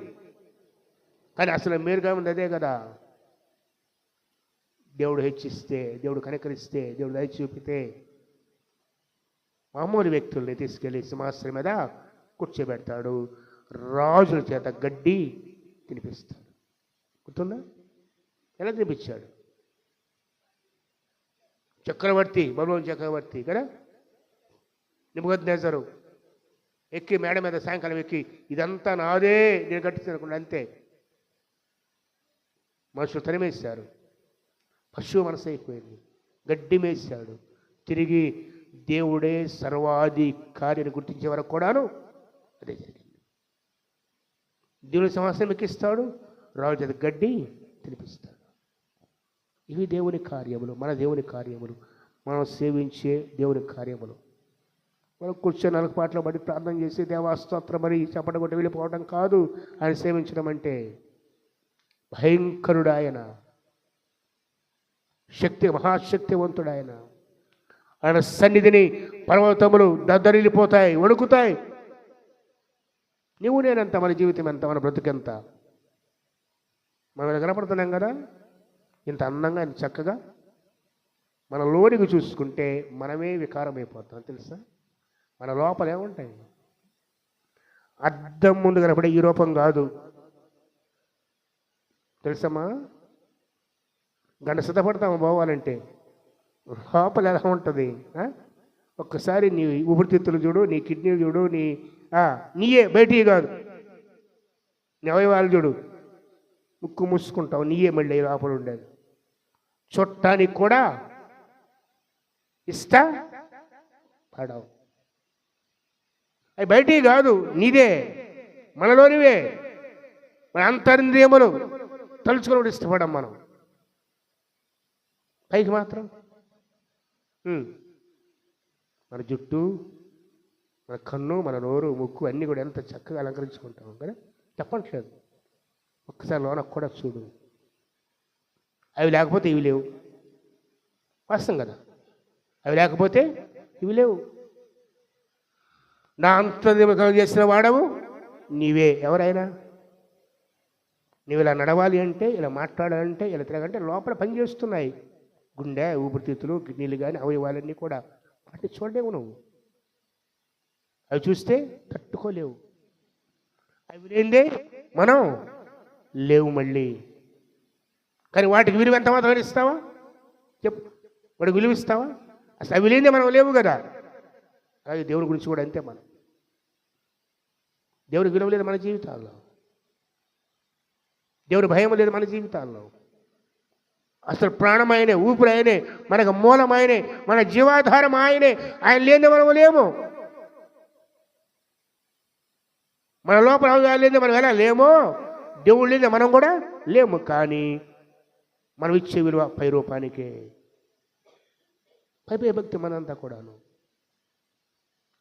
కానీ అసలు మేలుగా ఉంది అదే కదా. దేవుడు హెచ్చిస్తే, దేవుడు కనికరిస్తే, దేవుడు దయ చూపితే మామూలు వ్యక్తుల్ని తీసుకెళ్ళి సింహాసనం మీద కూర్చోబెడతాడు, రాజుల చేత గడ్డి తినిపిస్తాడు. గుర్తుందా? ఎలా తినిపించాడు? చక్రవర్తి, బబులోను చక్రవర్తి కదా, నెబుకద్నెజరు ఎక్కి మేడ మీద సాయంకాలం ఎక్కి ఇదంతా నాదే, నేను కట్టించనుకుండా అంతే. మనుషులు తరిమేశారు, పశువు మనసు అయిపోయింది, గడ్డి మేశాడు. తిరిగి దేవుడే సర్వాధికారిని గుర్తించే వరకు కూడాను అదే జరిగింది. దేవుని సింహాసనం ఎక్కిస్తాడు, రాజు చేత గడ్డి తినిపిస్తాడు. ఇవి దేవుని కార్యములు, మన దేవుని కార్యములు, మనం సేవించే దేవుని కార్యములు. మనం కూర్చొని 4 పాటలు పడి ప్రార్థన చేసి దేవాస్తోత్రం మరి చప్పట కొట్టి వెళ్ళిపోవడం కాదు. ఆయన సేవించడం అంటే భయంకరుడు ఆయన, మహాశక్తివంతుడు ఆయన. ఆయన సన్నిధిని పర్వతములు దద్దరిల్లిపోతాయి, వణుకుతాయి. నువ్వు నేనంత, మన జీవితం ఎంత, మన బ్రతుకెంత. మనం కనపడుతున్నాం కదా ఇంత అందంగా, ఇంత చక్కగా. మన లోనికి చూసుకుంటే మనమే వికారమైపోతాం తెలుసా. మన లోపల ఏముంటాయి? అద్దం ముందు కనపడే ఈ రూపం కాదు తెలుసమ్మా. గంట సిద్ధపడతాము పోవాలంటే, లోపల ఎలా ఉంటుంది? ఒక్కసారి నీ ఊపిరితిత్తులు చూడు, నీ కిడ్నీలు చూడు, నీయే బయటికి కాదు, నీ అవయవాలు చూడు. ముక్కు మూసుకుంటావు, నీయే మళ్ళీ లోపల ఉండేది. చుట్టానికి కూడా పడవు. అవి బయటికి కాదు, నీదే, మనలోనివే. మన అంతరింద్రియములు తలుచుకుని ఇష్టపడం మనం. పైకి మాత్రం మన జుట్టు, మన కన్ను, మన నోరు, ముక్కు అన్నీ కూడా ఎంత చక్కగా అలంకరించుకుంటాం కదా. చెప్పట్లేదు, ఒక్కసారి లోనకు కూడా చూడు. అవి లేకపోతే ఇవి లేవు. వాస్తవం కదా, అవి లేకపోతే ఇవి లేవు. నా అంతర్యం చేసిన వాడవు నీవే. ఎవరైనా నువ్వు ఇలా నడవాలి అంటే, ఇలా మాట్లాడాలంటే, ఇలా తిరగంటే లోపల పనిచేస్తున్నాయి. గుండె, ఊపిరితిత్తులు, కిడ్నీలు కానీ అవయవాలన్నీ కూడా. వాటిని చూడలేవు నువ్వు. అవి చూస్తే తట్టుకోలేవు. అవి లేదే మనం లేవు మళ్ళీ. కానీ వాటికి విలువ ఎంత మాత్రం ఇస్తావా చెప్పు? వాడికి విలువ ఇస్తావా? అసలు అవి లేదే మనం లేవు కదా. అలాగే దేవుని గురించి కూడా అంతే. మనం దేవుడికి విలువ లేదు మన జీవితాల్లో, దేవుడి భయం లేదు మన జీవితాల్లో. అసలు ప్రాణం ఆయనే, ఊపిరి ఆయనే, మనకు మూలం ఆయనే, మన జీవాధారం ఆయనే. ఆయన లేని మనం లేము. మన లోపల లేని మనం ఎలా లేమో, దేవుడు లేని మనం కూడా లేము. కానీ మనం ఇచ్చే విలువ పై రూపానికే, పై భక్తి మనంతా కూడాను.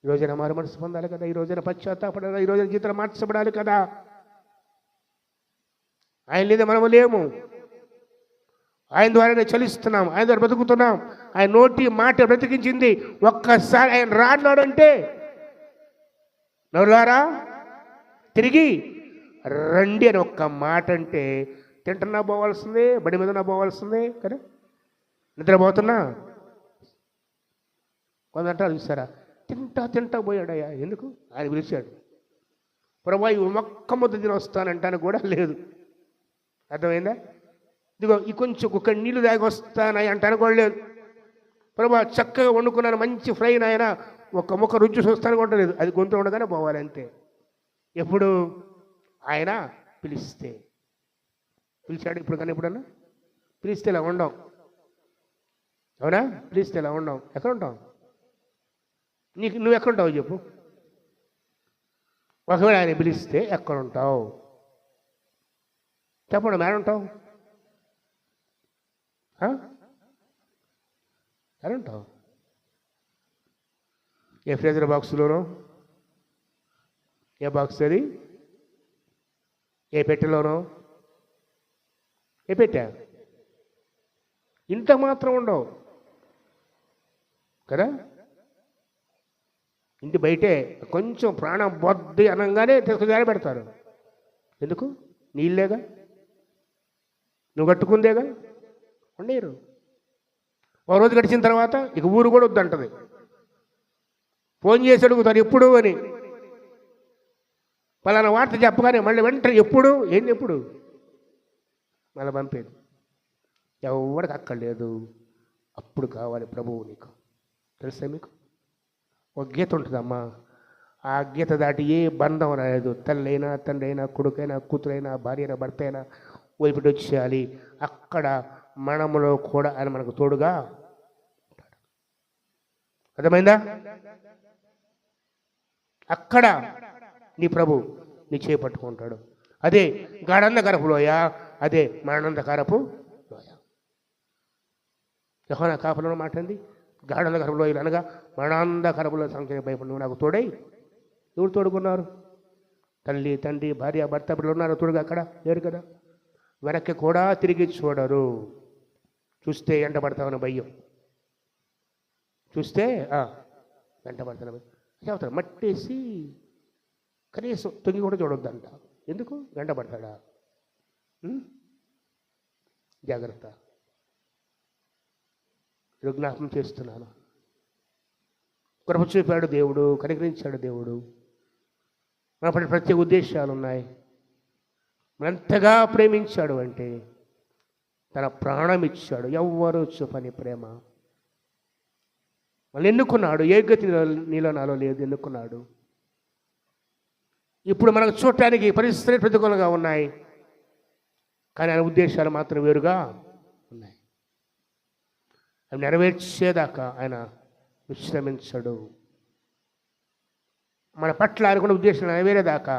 ఈ రోజైనా మారు మనసు పొందాలి కదా, ఈ రోజైనా పశ్చాత్తాపడాలి, ఈ రోజైనా జీవితం మార్చబడాలి కదా. ఆయన లేదా మనము లేము. ఆయన ద్వారానే చలిస్తున్నాం, ఆయన ద్వారా బ్రతుకుతున్నాం. ఆయన నోటి మాట బ్రతికించింది. ఒక్కసారి ఆయన రాన్నాడంటే, నరులారా తిరిగి రండి అని ఒక్క మాట అంటే, తింటున్నా పోవాల్సిందే, బడి మీద పోవాల్సిందే కదా. నిద్రపోతున్నా కొందంటారు చూసారా, తింటా పోయాడయ్యా. ఎందుకు? ఆయన పిలిచాడు. ప్రభా ఇవి మొక్క ముద్ద తిని వస్తానంటాను కూడా లేదు. అర్థమైందా? ఇదిగో ఈ కొంచెం ఒక నీళ్ళు దాగి వస్తానని అంటాను కూడా లేదు. ప్రభా చక్కగా వండుకున్నాను, మంచి ఫ్రై నాయన, ఒక ముక్క రుచి చూస్తాను కూడా లేదు. అది గొంతు ఉండగానే పోవాలి అంతే. ఎప్పుడు? ఆయన పిలిస్తే. పిలిచాడు ఇప్పుడు కానీ ఎప్పుడన్నా? పిలిస్తే ఇలా ఉండం, అవునా? పిలిస్తే ఇలా ఉండం. ఎక్కడ ఉంటాం? నువ్వు ఎక్కడుంటావు చెప్పు? ఒకవేళ ఆయన పిలిస్తే ఎక్కడుంటావు చెప్పండి. మేడ ఉంటావు? ఎలా ఉంటావు? ఏ ఫ్రీజర్ బాక్స్లోనో, ఏ బాక్స్ అది, ఏ పెట్టెలోనో, ఏ పెట్టా ఇంత మాత్రం ఉండవు కదా. ఇంటి బయటే కొంచెం ప్రాణం బొద్ది అనగానే తీసుకుని పెడతారు. ఎందుకు? నీళ్ళేగా, నువ్వు కట్టుకుందేగా, ఉండేరు. ఓ రోజు గడిచిన తర్వాత ఇక ఊరు కూడా వద్దంటది. ఫోన్ చేసి అడుగుతారు ఎప్పుడు అని. పలానా వార్త చెప్పగానే మళ్ళీ వెంటనే ఎప్పుడు, ఏంటి ఎప్పుడు మళ్ళీ పంపేది. ఎవరికి అక్కర్లేదు, అప్పుడు కావాలి ప్రభువు నీకు. తెలుసా మీకు? ఒక గీత ఉంటుందమ్మా, ఆ గీత దాటి ఏ బంధం రాలేదు. తల్లైనా, తండ్రి అయినా, కొడుకైనా, కూతురైనా, భార్య అయినా, భర్త అయినా వదిలిపెట్టి వచ్చేయాలి. అక్కడ మనములో కూడా ఆయన మనకు తోడుగా ఉంటాడు. అర్థమైందా? అక్కడ నీ ప్రభు నీ చేపట్టుకుంటాడు. అదే గాఢంధకరపు లోయ, అదే మరణంధకరపు లోయ. యోహాను కాపులో మాట్లాడింది గాఢంధకరపు లోయలు అనగా మరణాంధకరపులో సంఖ్య భయపడి నువ్వు నాకు తోడై. ఎవరు తోడుకున్నారు? తల్లి, తండ్రి, భార్య, భర్త బిడ్డలు ఉన్నారు తోడుగా. అక్కడ లేరు కదా. వెనక్కి కూడా తిరిగి చూడరు. చూస్తే వెంటబడతామని భయం, చూస్తే వెంటబడతాను భయం చెబుతారు. మట్టేసి కనీసం తొంగి కూడా చూడొద్దంట. ఎందుకు? వెంటబడతాడా? జాగ్రత్త. జ్ఞాపకం చేస్తున్నాను. కృప చూపాడు దేవుడు, కనికరించాడు దేవుడు. మన ప్రత్యేక ఉద్దేశాలు ఉన్నాయి. ఎంతగా ప్రేమించాడు అంటే తన ప్రాణం ఇచ్చాడు. ఎవ్వరూ చూపని ప్రేమ. మళ్ళీ ఎన్నుకున్నాడు. ఏ గతి నీలో నాలో లేదు, ఎన్నుకున్నాడు. ఇప్పుడు మనకు చూడటానికి పరిస్థితులు ప్రతికూలంగా ఉన్నాయి, కానీ ఆయన ఉద్దేశాలు మాత్రం వేరుగా ఉన్నాయి. అవి నెరవేర్చేదాకా ఆయన విశ్రమించడు. మన పట్ల అనుకున్న ఉద్దేశం నెరవేరేదాకా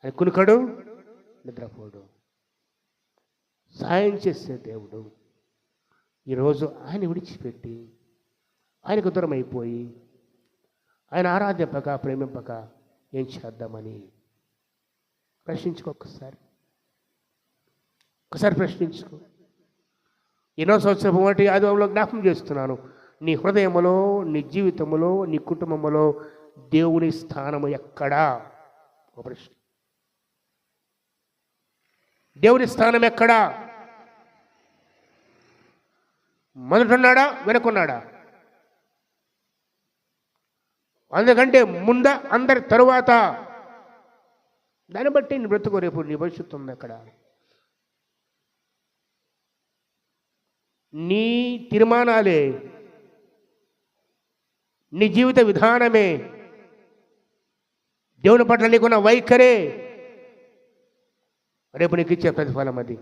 ఆయన కునుకడు, నిద్రపోడు. సాయం చేసే దేవుడు. ఈరోజు ఆయన విడిచిపెట్టి ఆయనకు దూరం అయిపోయి ఆయన ఆరాధింపక, ప్రేమింపక ఏం చేద్దామని ప్రశ్నించుకో. ఒకసారి ప్రశ్నించుకో. ఎన్నో సంవత్సరం మొదటి ఆదివారంలో జ్ఞాపకం చేస్తున్నాను. నీ హృదయములో, నీ జీవితంలో, నీ కుటుంబంలో దేవుని స్థానము ఎక్కడా? ఒక ప్రశ్న. దేవుని స్థానం ఎక్కడా? మొదటున్నాడా, వెనుకున్నాడా? అందుకంటే ముందా, అందరి తరువాత? దాన్ని బట్టి నీ బ్రతుకు రేపు నీ భవిష్యత్తు ఉంది. అక్కడ నీ తీర్మానాలే, నీ జీవిత విధానమే, దేవుని పట్ల నీకున్న వైఖరే రేపు నీకు ఇచ్చే ప్రతిఫలం. అది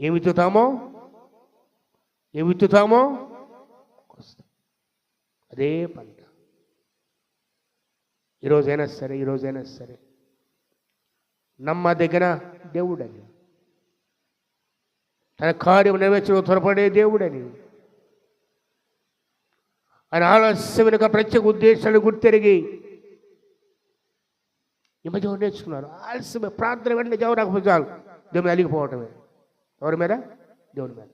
ఏమి విత్తుతామో అదే పంట. ఈరోజైనా సరే నమ్మదగిన దేవుడని, తన కార్యం నెరవేర్చడం త్వరపడే దేవుడని, ఆయన ఆలస్యం వెనుక ప్రత్యేక ఉద్దేశాలు గుర్తెరిగి ఈ మధ్య నేర్చుకున్నారు. ఆలస్యమే ప్రార్థన వెంటనే జవాబు రాకపోతే చాలు దేవుని అలిగిపోవటమే. ఎవరి మీద? దేవుని మీద.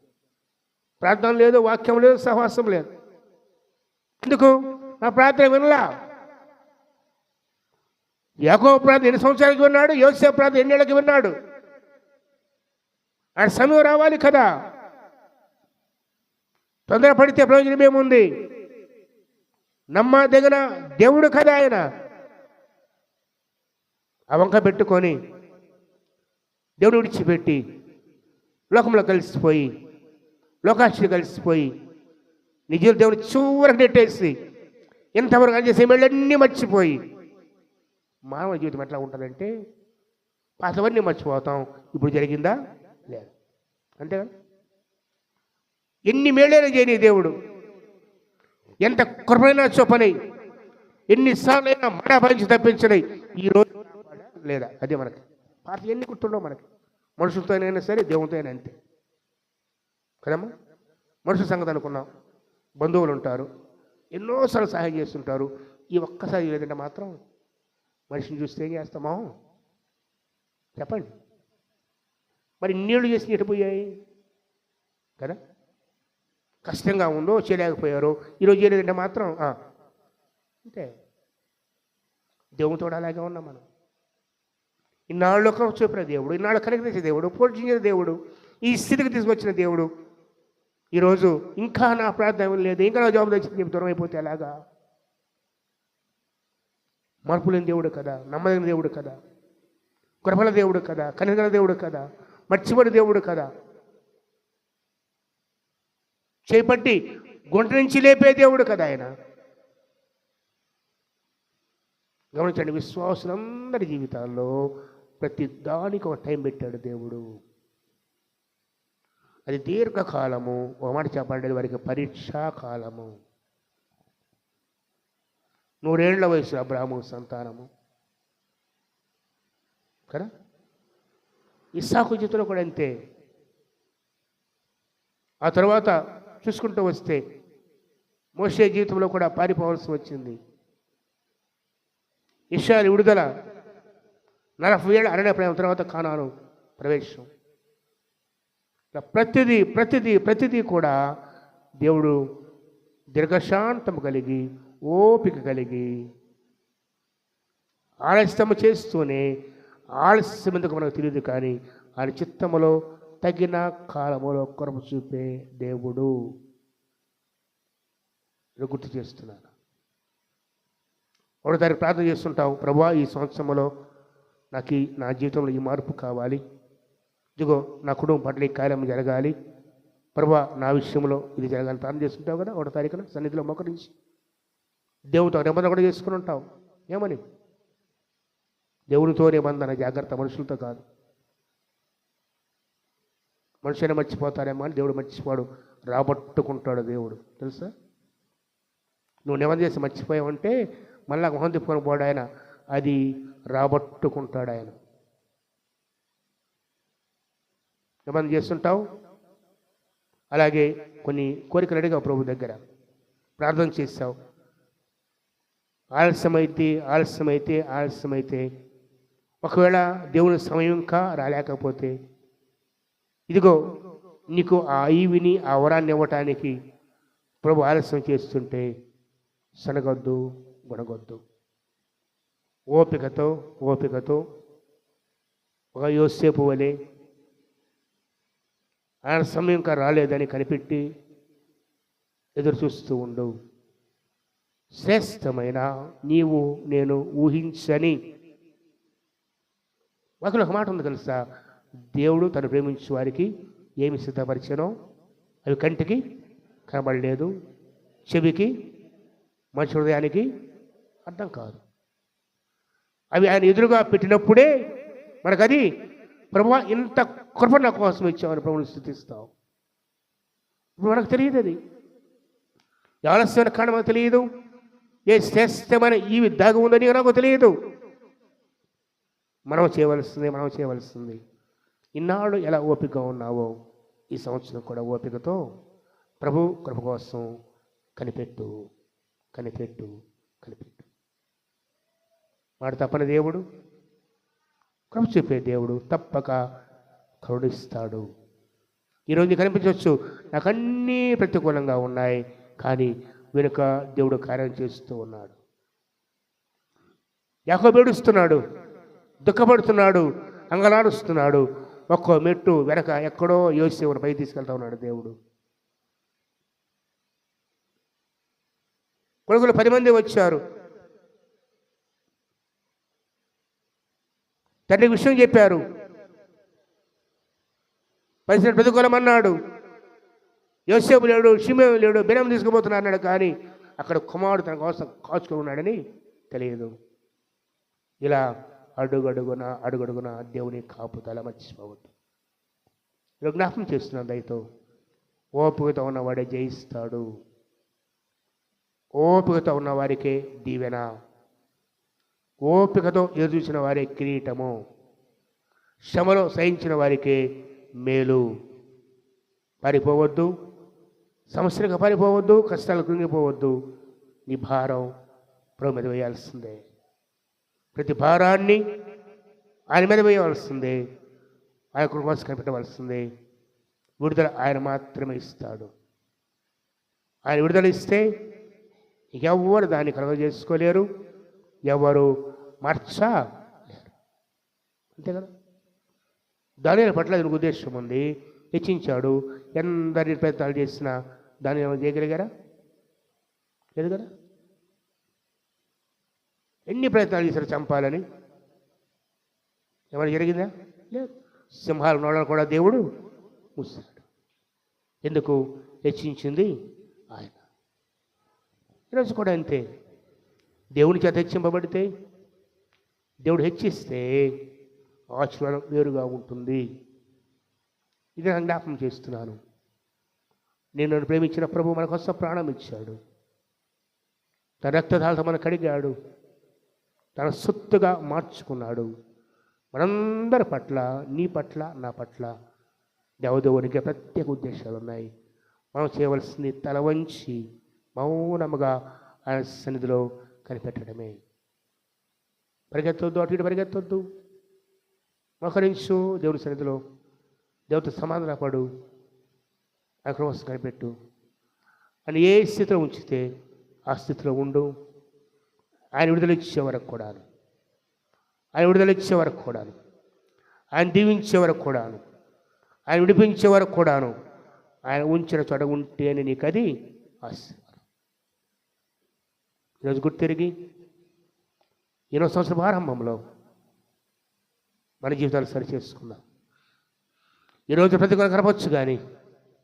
ప్రార్థన లేదు, వాక్యం లేదు, సహవాసం లేదు. ఎందుకు? నా ప్రార్థన వినలా. యాకోబు ప్రార్థన 8 సంవత్సరాలకి విన్నాడు, యోసేపు ప్రార్థన 8 ఏళ్ళకి విన్నాడు. ఆ సమయం రావాలి కదా. తొందరపడితే ప్రయోజనం ఏముంది? నమ్మదగిన దేవుడు కదా ఆయన. ఆ వంక పెట్టుకొని దేవుడు విడిచిపెట్టి లోకంలో కలిసిపోయి, లోకాశలు కలిసిపోయి, నిజం దేవుని చివరికి నెట్టేసి ఎంతవరకు అని చేసే మేళ్ళన్నీ మర్చిపోయి, మానవ జీవితం ఎట్లా ఉంటుందంటే పాతవన్నీ మర్చిపోతాం. ఇప్పుడు జరిగిందా? లేదు. అంతేగా. ఎన్ని మేళ్ళైనా చేయని దేవుడు, ఎంత కృపైనా చూపని, ఎన్నిసార్లైనా మన భరించి తప్పించని ఈరోజు లేదా? అదే మనకి పాత ఎన్ని గుర్తుండవు మనకి. మనుషులతో అయినా సరే, దేవునితో అయినా అంతే కదమ్మా. మనుషుల సంగతి అనుకున్నాం, బంధువులు ఉంటారు, ఎన్నోసార్లు సహాయం చేస్తుంటారు. ఈ ఒక్కసారి లేదంటే మాత్రం మనిషిని చూస్తే ఏం చేస్తామో చెప్పండి. మరి ఇన్నేళ్ళు చేసి ఎటుపోయాయి కదా. కష్టంగా ఉందో చేయలేకపోయారో ఈరోజు చేయలేదంటే మాత్రం అంతే. దేవునితో అలాగే ఉన్నాం మనం. ఇన్నాళ్ళు ఒక చూపిన దేవుడు, ఇన్నాళ్ళు కలిగించే దేవుడు, పోషించిన దేవుడు, ఈ స్థితికి తీసుకొచ్చిన దేవుడు ఈరోజు ఇంకా నా ప్రార్థన లేదు, ఇంకా నా జాబ్ తెచ్చి దూరం అయిపోతే అలాగా. మార్పు లేని దేవుడు కదా, నమ్మలేని దేవుడు కదా, కృపల దేవుడు కదా, కనిగల దేవుడు కదా, మర్చిపడి దేవుడు కదా, చేపట్టి గుంట నుంచి లేపే దేవుడు కదా ఆయన. గమనించండి, విశ్వాసులందరి జీవితాల్లో ప్రతి దానికి ఒక టైం పెట్టాడు దేవుడు. అది దీర్ఘకాలము. ఒక మాట చెప్పండి, వారికి పరీక్షాకాలము. 100 ఏళ్ల వయసు అబ్రాహాము సంతానము కదా. ఇస్సాకు జీవితంలో కూడా అంతే. ఆ తర్వాత చూసుకుంటూ వస్తే మోషే జీవితంలో కూడా పారిపోవాల్సి వచ్చింది. ఇశ్రాయేలు విడుదల, 40 ఏళ్ళ అరణ్య ప్రయాణం తర్వాత కానాను ప్రవేశం. ప్రతిదీ ప్రతిదీ ప్రతిదీ కూడా దేవుడు దీర్ఘశాంతం కలిగి, ఓపిక కలిగి, ఆలస్యం చేస్తూనే, ఆలస్యం ఎందుకు మనకు తెలియదు కానీ ఆయన చిత్తములో తగిన కాలములో కృప చూపే దేవుడు. గుర్తు చేస్తున్నాను. ఒకటి దానికి ప్రార్థన చేస్తుంటాం, ప్రభువా ఈ సంవత్సరంలో నాకు నా జీవితంలో ఈ మార్పు కావాలి, ఇదిగో నా కుటుంబం పట్ల ఈ కార్యం జరగాలి, ప్రభువా నా విషయంలో ఇది జరగాలి ప్రార్థన చేస్తుంటావు కదా. 1వ తారీఖున సన్నిధిలో మోకరించి దేవుడితో నిబంధన కూడా చేసుకుని ఉంటావు. ఏమని? దేవునితో నిబంధన, జాగ్రత్త, మనుషులతో కాదు. మనుషుని మర్చిపోతారేమో అని దేవుడు మర్చిపోడు, రాబట్టుకుంటాడు దేవుడు. తెలుసా? నువ్వు నిబంధన చేసి మర్చిపోయావంటే మళ్ళా మొహం తిప్పుకొని పోడు ఆయన, అది రాబట్టుకుంటాడు ఆయన. నిబంధన చేస్తుంటావు, అలాగే కొన్ని కోరికలు అడిగావు ప్రభు దగ్గర, ప్రార్థన చేస్తావు, ఆలస్యమైతే ఒకవేళ దేవుని సమయం ఇంకా రాలేకపోతే, ఇదిగో నీకు ఆ ఈవిని, ఆ వరాన్ని ఇవ్వటానికి ప్రభు ఆలస్యం చేస్తుంటే సనగొద్దు, గుణగొద్దు. ఓపికతో ఒక యోసేపు వలె ఆయన సమయం ఇంకా రాలేదని కనిపెట్టి ఎదురు చూస్తూ ఉండు. శ్రేష్టమైన నీవు నేను ఊహించని వాటిలో ఒక మాట ఉంది తెలుసా, దేవుడు తను ప్రేమించే వారికి ఏమి సిద్ధపరిచానో అవి కంటికి కనబడలేదు, చెవికి, మనిషి హృదయానికి అర్థం కాదు. అవి ఆయన ఎదురుగా పెట్టినప్పుడే మనకది ప్రభువా ఇంత కృప నా కోసం ఇచ్చామని ప్రభువుని స్తుతిస్తావు. మనకు తెలియదు, అది ఆలస్యమైన కారణం మనకు తెలియదు, ఏ శ్రేష్టమైన ఈవి దాగి ఉందని నాకు తెలియదు. మనం చేయవలసింది ఇన్నాళ్ళు ఎలా ఓపిక ఉన్నావో ఈ సంవత్సరం కూడా ఓపికతో ప్రభు కృప కోసం కనిపెట్టు. మాట తప్పని దేవుడు, కృప చూపే దేవుడు తప్పక కరుణిస్తాడు. ఈరోజు కనిపించవచ్చు నాకు అన్నీ ప్రతికూలంగా ఉన్నాయి, కానీ వెనుక దేవుడు కార్యం చేస్తూ ఉన్నాడు. యాకోబు ఏడుస్తున్నాడు, దుఃఖపడుతున్నాడు, అంగలాడుస్తున్నాడు. ఒక్కో మెట్టు వెనక ఎక్కడో యోసేపును పై తీసుకెళ్తా ఉన్నాడు దేవుడు. కొడుకులు 10 మంది వచ్చారు. తండ్రికి విషయం చెప్పారు. పరిస్థితి ప్రతికూలమన్నాడు. యోసేపు లేడు, షిమేయు లేడు, బెన్యామీను తీసుకుపోతున్నారు అన్నాడు. కానీ అక్కడ కుమారుడు తన కోసం కాచుకొని ఉన్నాడని తెలియదు. ఇలా అడుగడుగున దేవుని కాపుదల మర్చిపోవద్దు. ఇలా జ్ఞాపకం చేస్తున్నాను దయతో. ఓపికతో ఉన్నవాడే జయిస్తాడు. ఓపికతో ఉన్న వారికే దీవెన, ఓపికతో ఎదురుచిన వారే కిరీటము, శ్రమలో సహించిన వారికే మేలు. పారిపోవద్దు, సమస్యలకు పారిపోవద్దు, కష్టాలు కృంగిపోవద్దు. నీ భారం ప్రభు మీద వేయాల్సిందే. ప్రతి భారాన్ని ఆయన మీద వేయవలసిందే. ఆయన కృప కోసం కనిపెట్టవలసిందే. విడుదల ఆయన మాత్రమే ఇస్తాడు. ఆయన విడుదల ఇస్తే ఎవరు దాన్ని కలుగజేసుకోలేరు, ఎవరు మార్చలేరు. అంతే కదా. దానియేలు పట్ల దీనికి ఉద్దేశం ఉంది. హెచ్చించాడు. ఎందరి ప్రయత్నాలు చేసినా దాన్ని ఏమైనా చేయగలిగారా? లేదు కదా. ఎన్ని ప్రయత్నాలు చేశారు చంపాలని, ఏమైనా జరిగిందా? లేదు. సింహాల నోళ్ళను కూడా దేవుడు మూసాడు. ఎందుకు? హెచ్చించింది ఆయన. ఈరోజు కూడా అంతే. దేవుని చేత హెచ్చింపబడితే, దేవుడు హెచ్చిస్తే ఆశీర్వాదం వేరుగా ఉంటుంది. ఇది నేను జ్ఞాపకం చేస్తున్నాను. నేను నన్ను ప్రేమించిన ప్రభు మన కోసం ప్రాణం ఇచ్చాడు. తన రక్తధారతో మనకు కడిగాడు. తన సొత్తుగా మార్చుకున్నాడు. మనందరి పట్ల, నీ పట్ల, నా పట్ల దేవదేవునికి ప్రత్యేక ఉద్దేశాలు ఉన్నాయి. మనం చేయవలసింది తల వంచి మౌనముగా ఆయన సన్నిధిలో కనిపెట్టడమే. పరిగెత్తొద్దు, అటు ఇటు పరిగెత్తొద్దు. మోకరించు దేవుని సన్నిధిలో, దేవుడితో సమాధానపడు, ఆయన కోసం కనిపెట్టు. అని ఏ స్థితిలో ఉంచితే ఆ స్థితిలో ఉండు. ఆయన విడుదల ఇచ్చే వరకు కూడాను, ఆయన విడుదల ఇచ్చే వరకు కూడాను, ఆయన దీవించే వరకు కూడాను, ఆయన విడిపించే వరకు కూడాను, ఆయన ఉంచిన చోట ఉంటేనే నీకు అది ఆశీర్వాదం. ఈరోజు గుర్తిరిగి 20 సంవత్సరం ప్రారంభంలో మన జీవితాలు సరి చేసుకుందాం. ఈరోజు ప్రతి ఒక్కరు కనపచ్చు, కానీ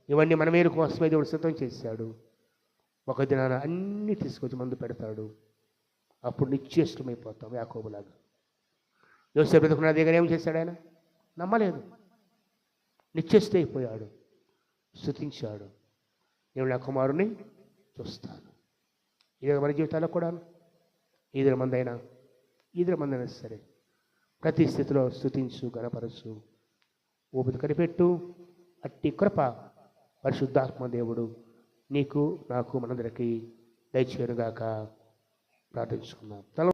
ఇవన్నీ మన మేలు కోసమే దేవుడు సిద్ధం చేశాడు. ఒక దినాన అన్నీ తీసుకొచ్చి ముందు పెడతాడు. అప్పుడు నిశ్చేష్టమైపోతాం. యాకోబులాగా. యోసేపు బ్రతుకున్న దగ్గర ఏం చేశాడు? ఆయన నమ్మలేదు, నిశ్చేష్ట అయిపోయాడు. స్తుతించాడు, నేను నా కుమారుని చూస్తాను. ఇది మన జీవితాల్లో కూడా ఈదుల మందైనా సరే ప్రతి స్థితిలో స్తుతించు, గణపరచు, ఓపిక కనిపెట్టు. అట్టి కృప పరిశుద్ధాత్మ దేవుడు నీకు, నాకు, మనందరికీ దయచేయునుగాక. ప్రార్థించుకుందాం.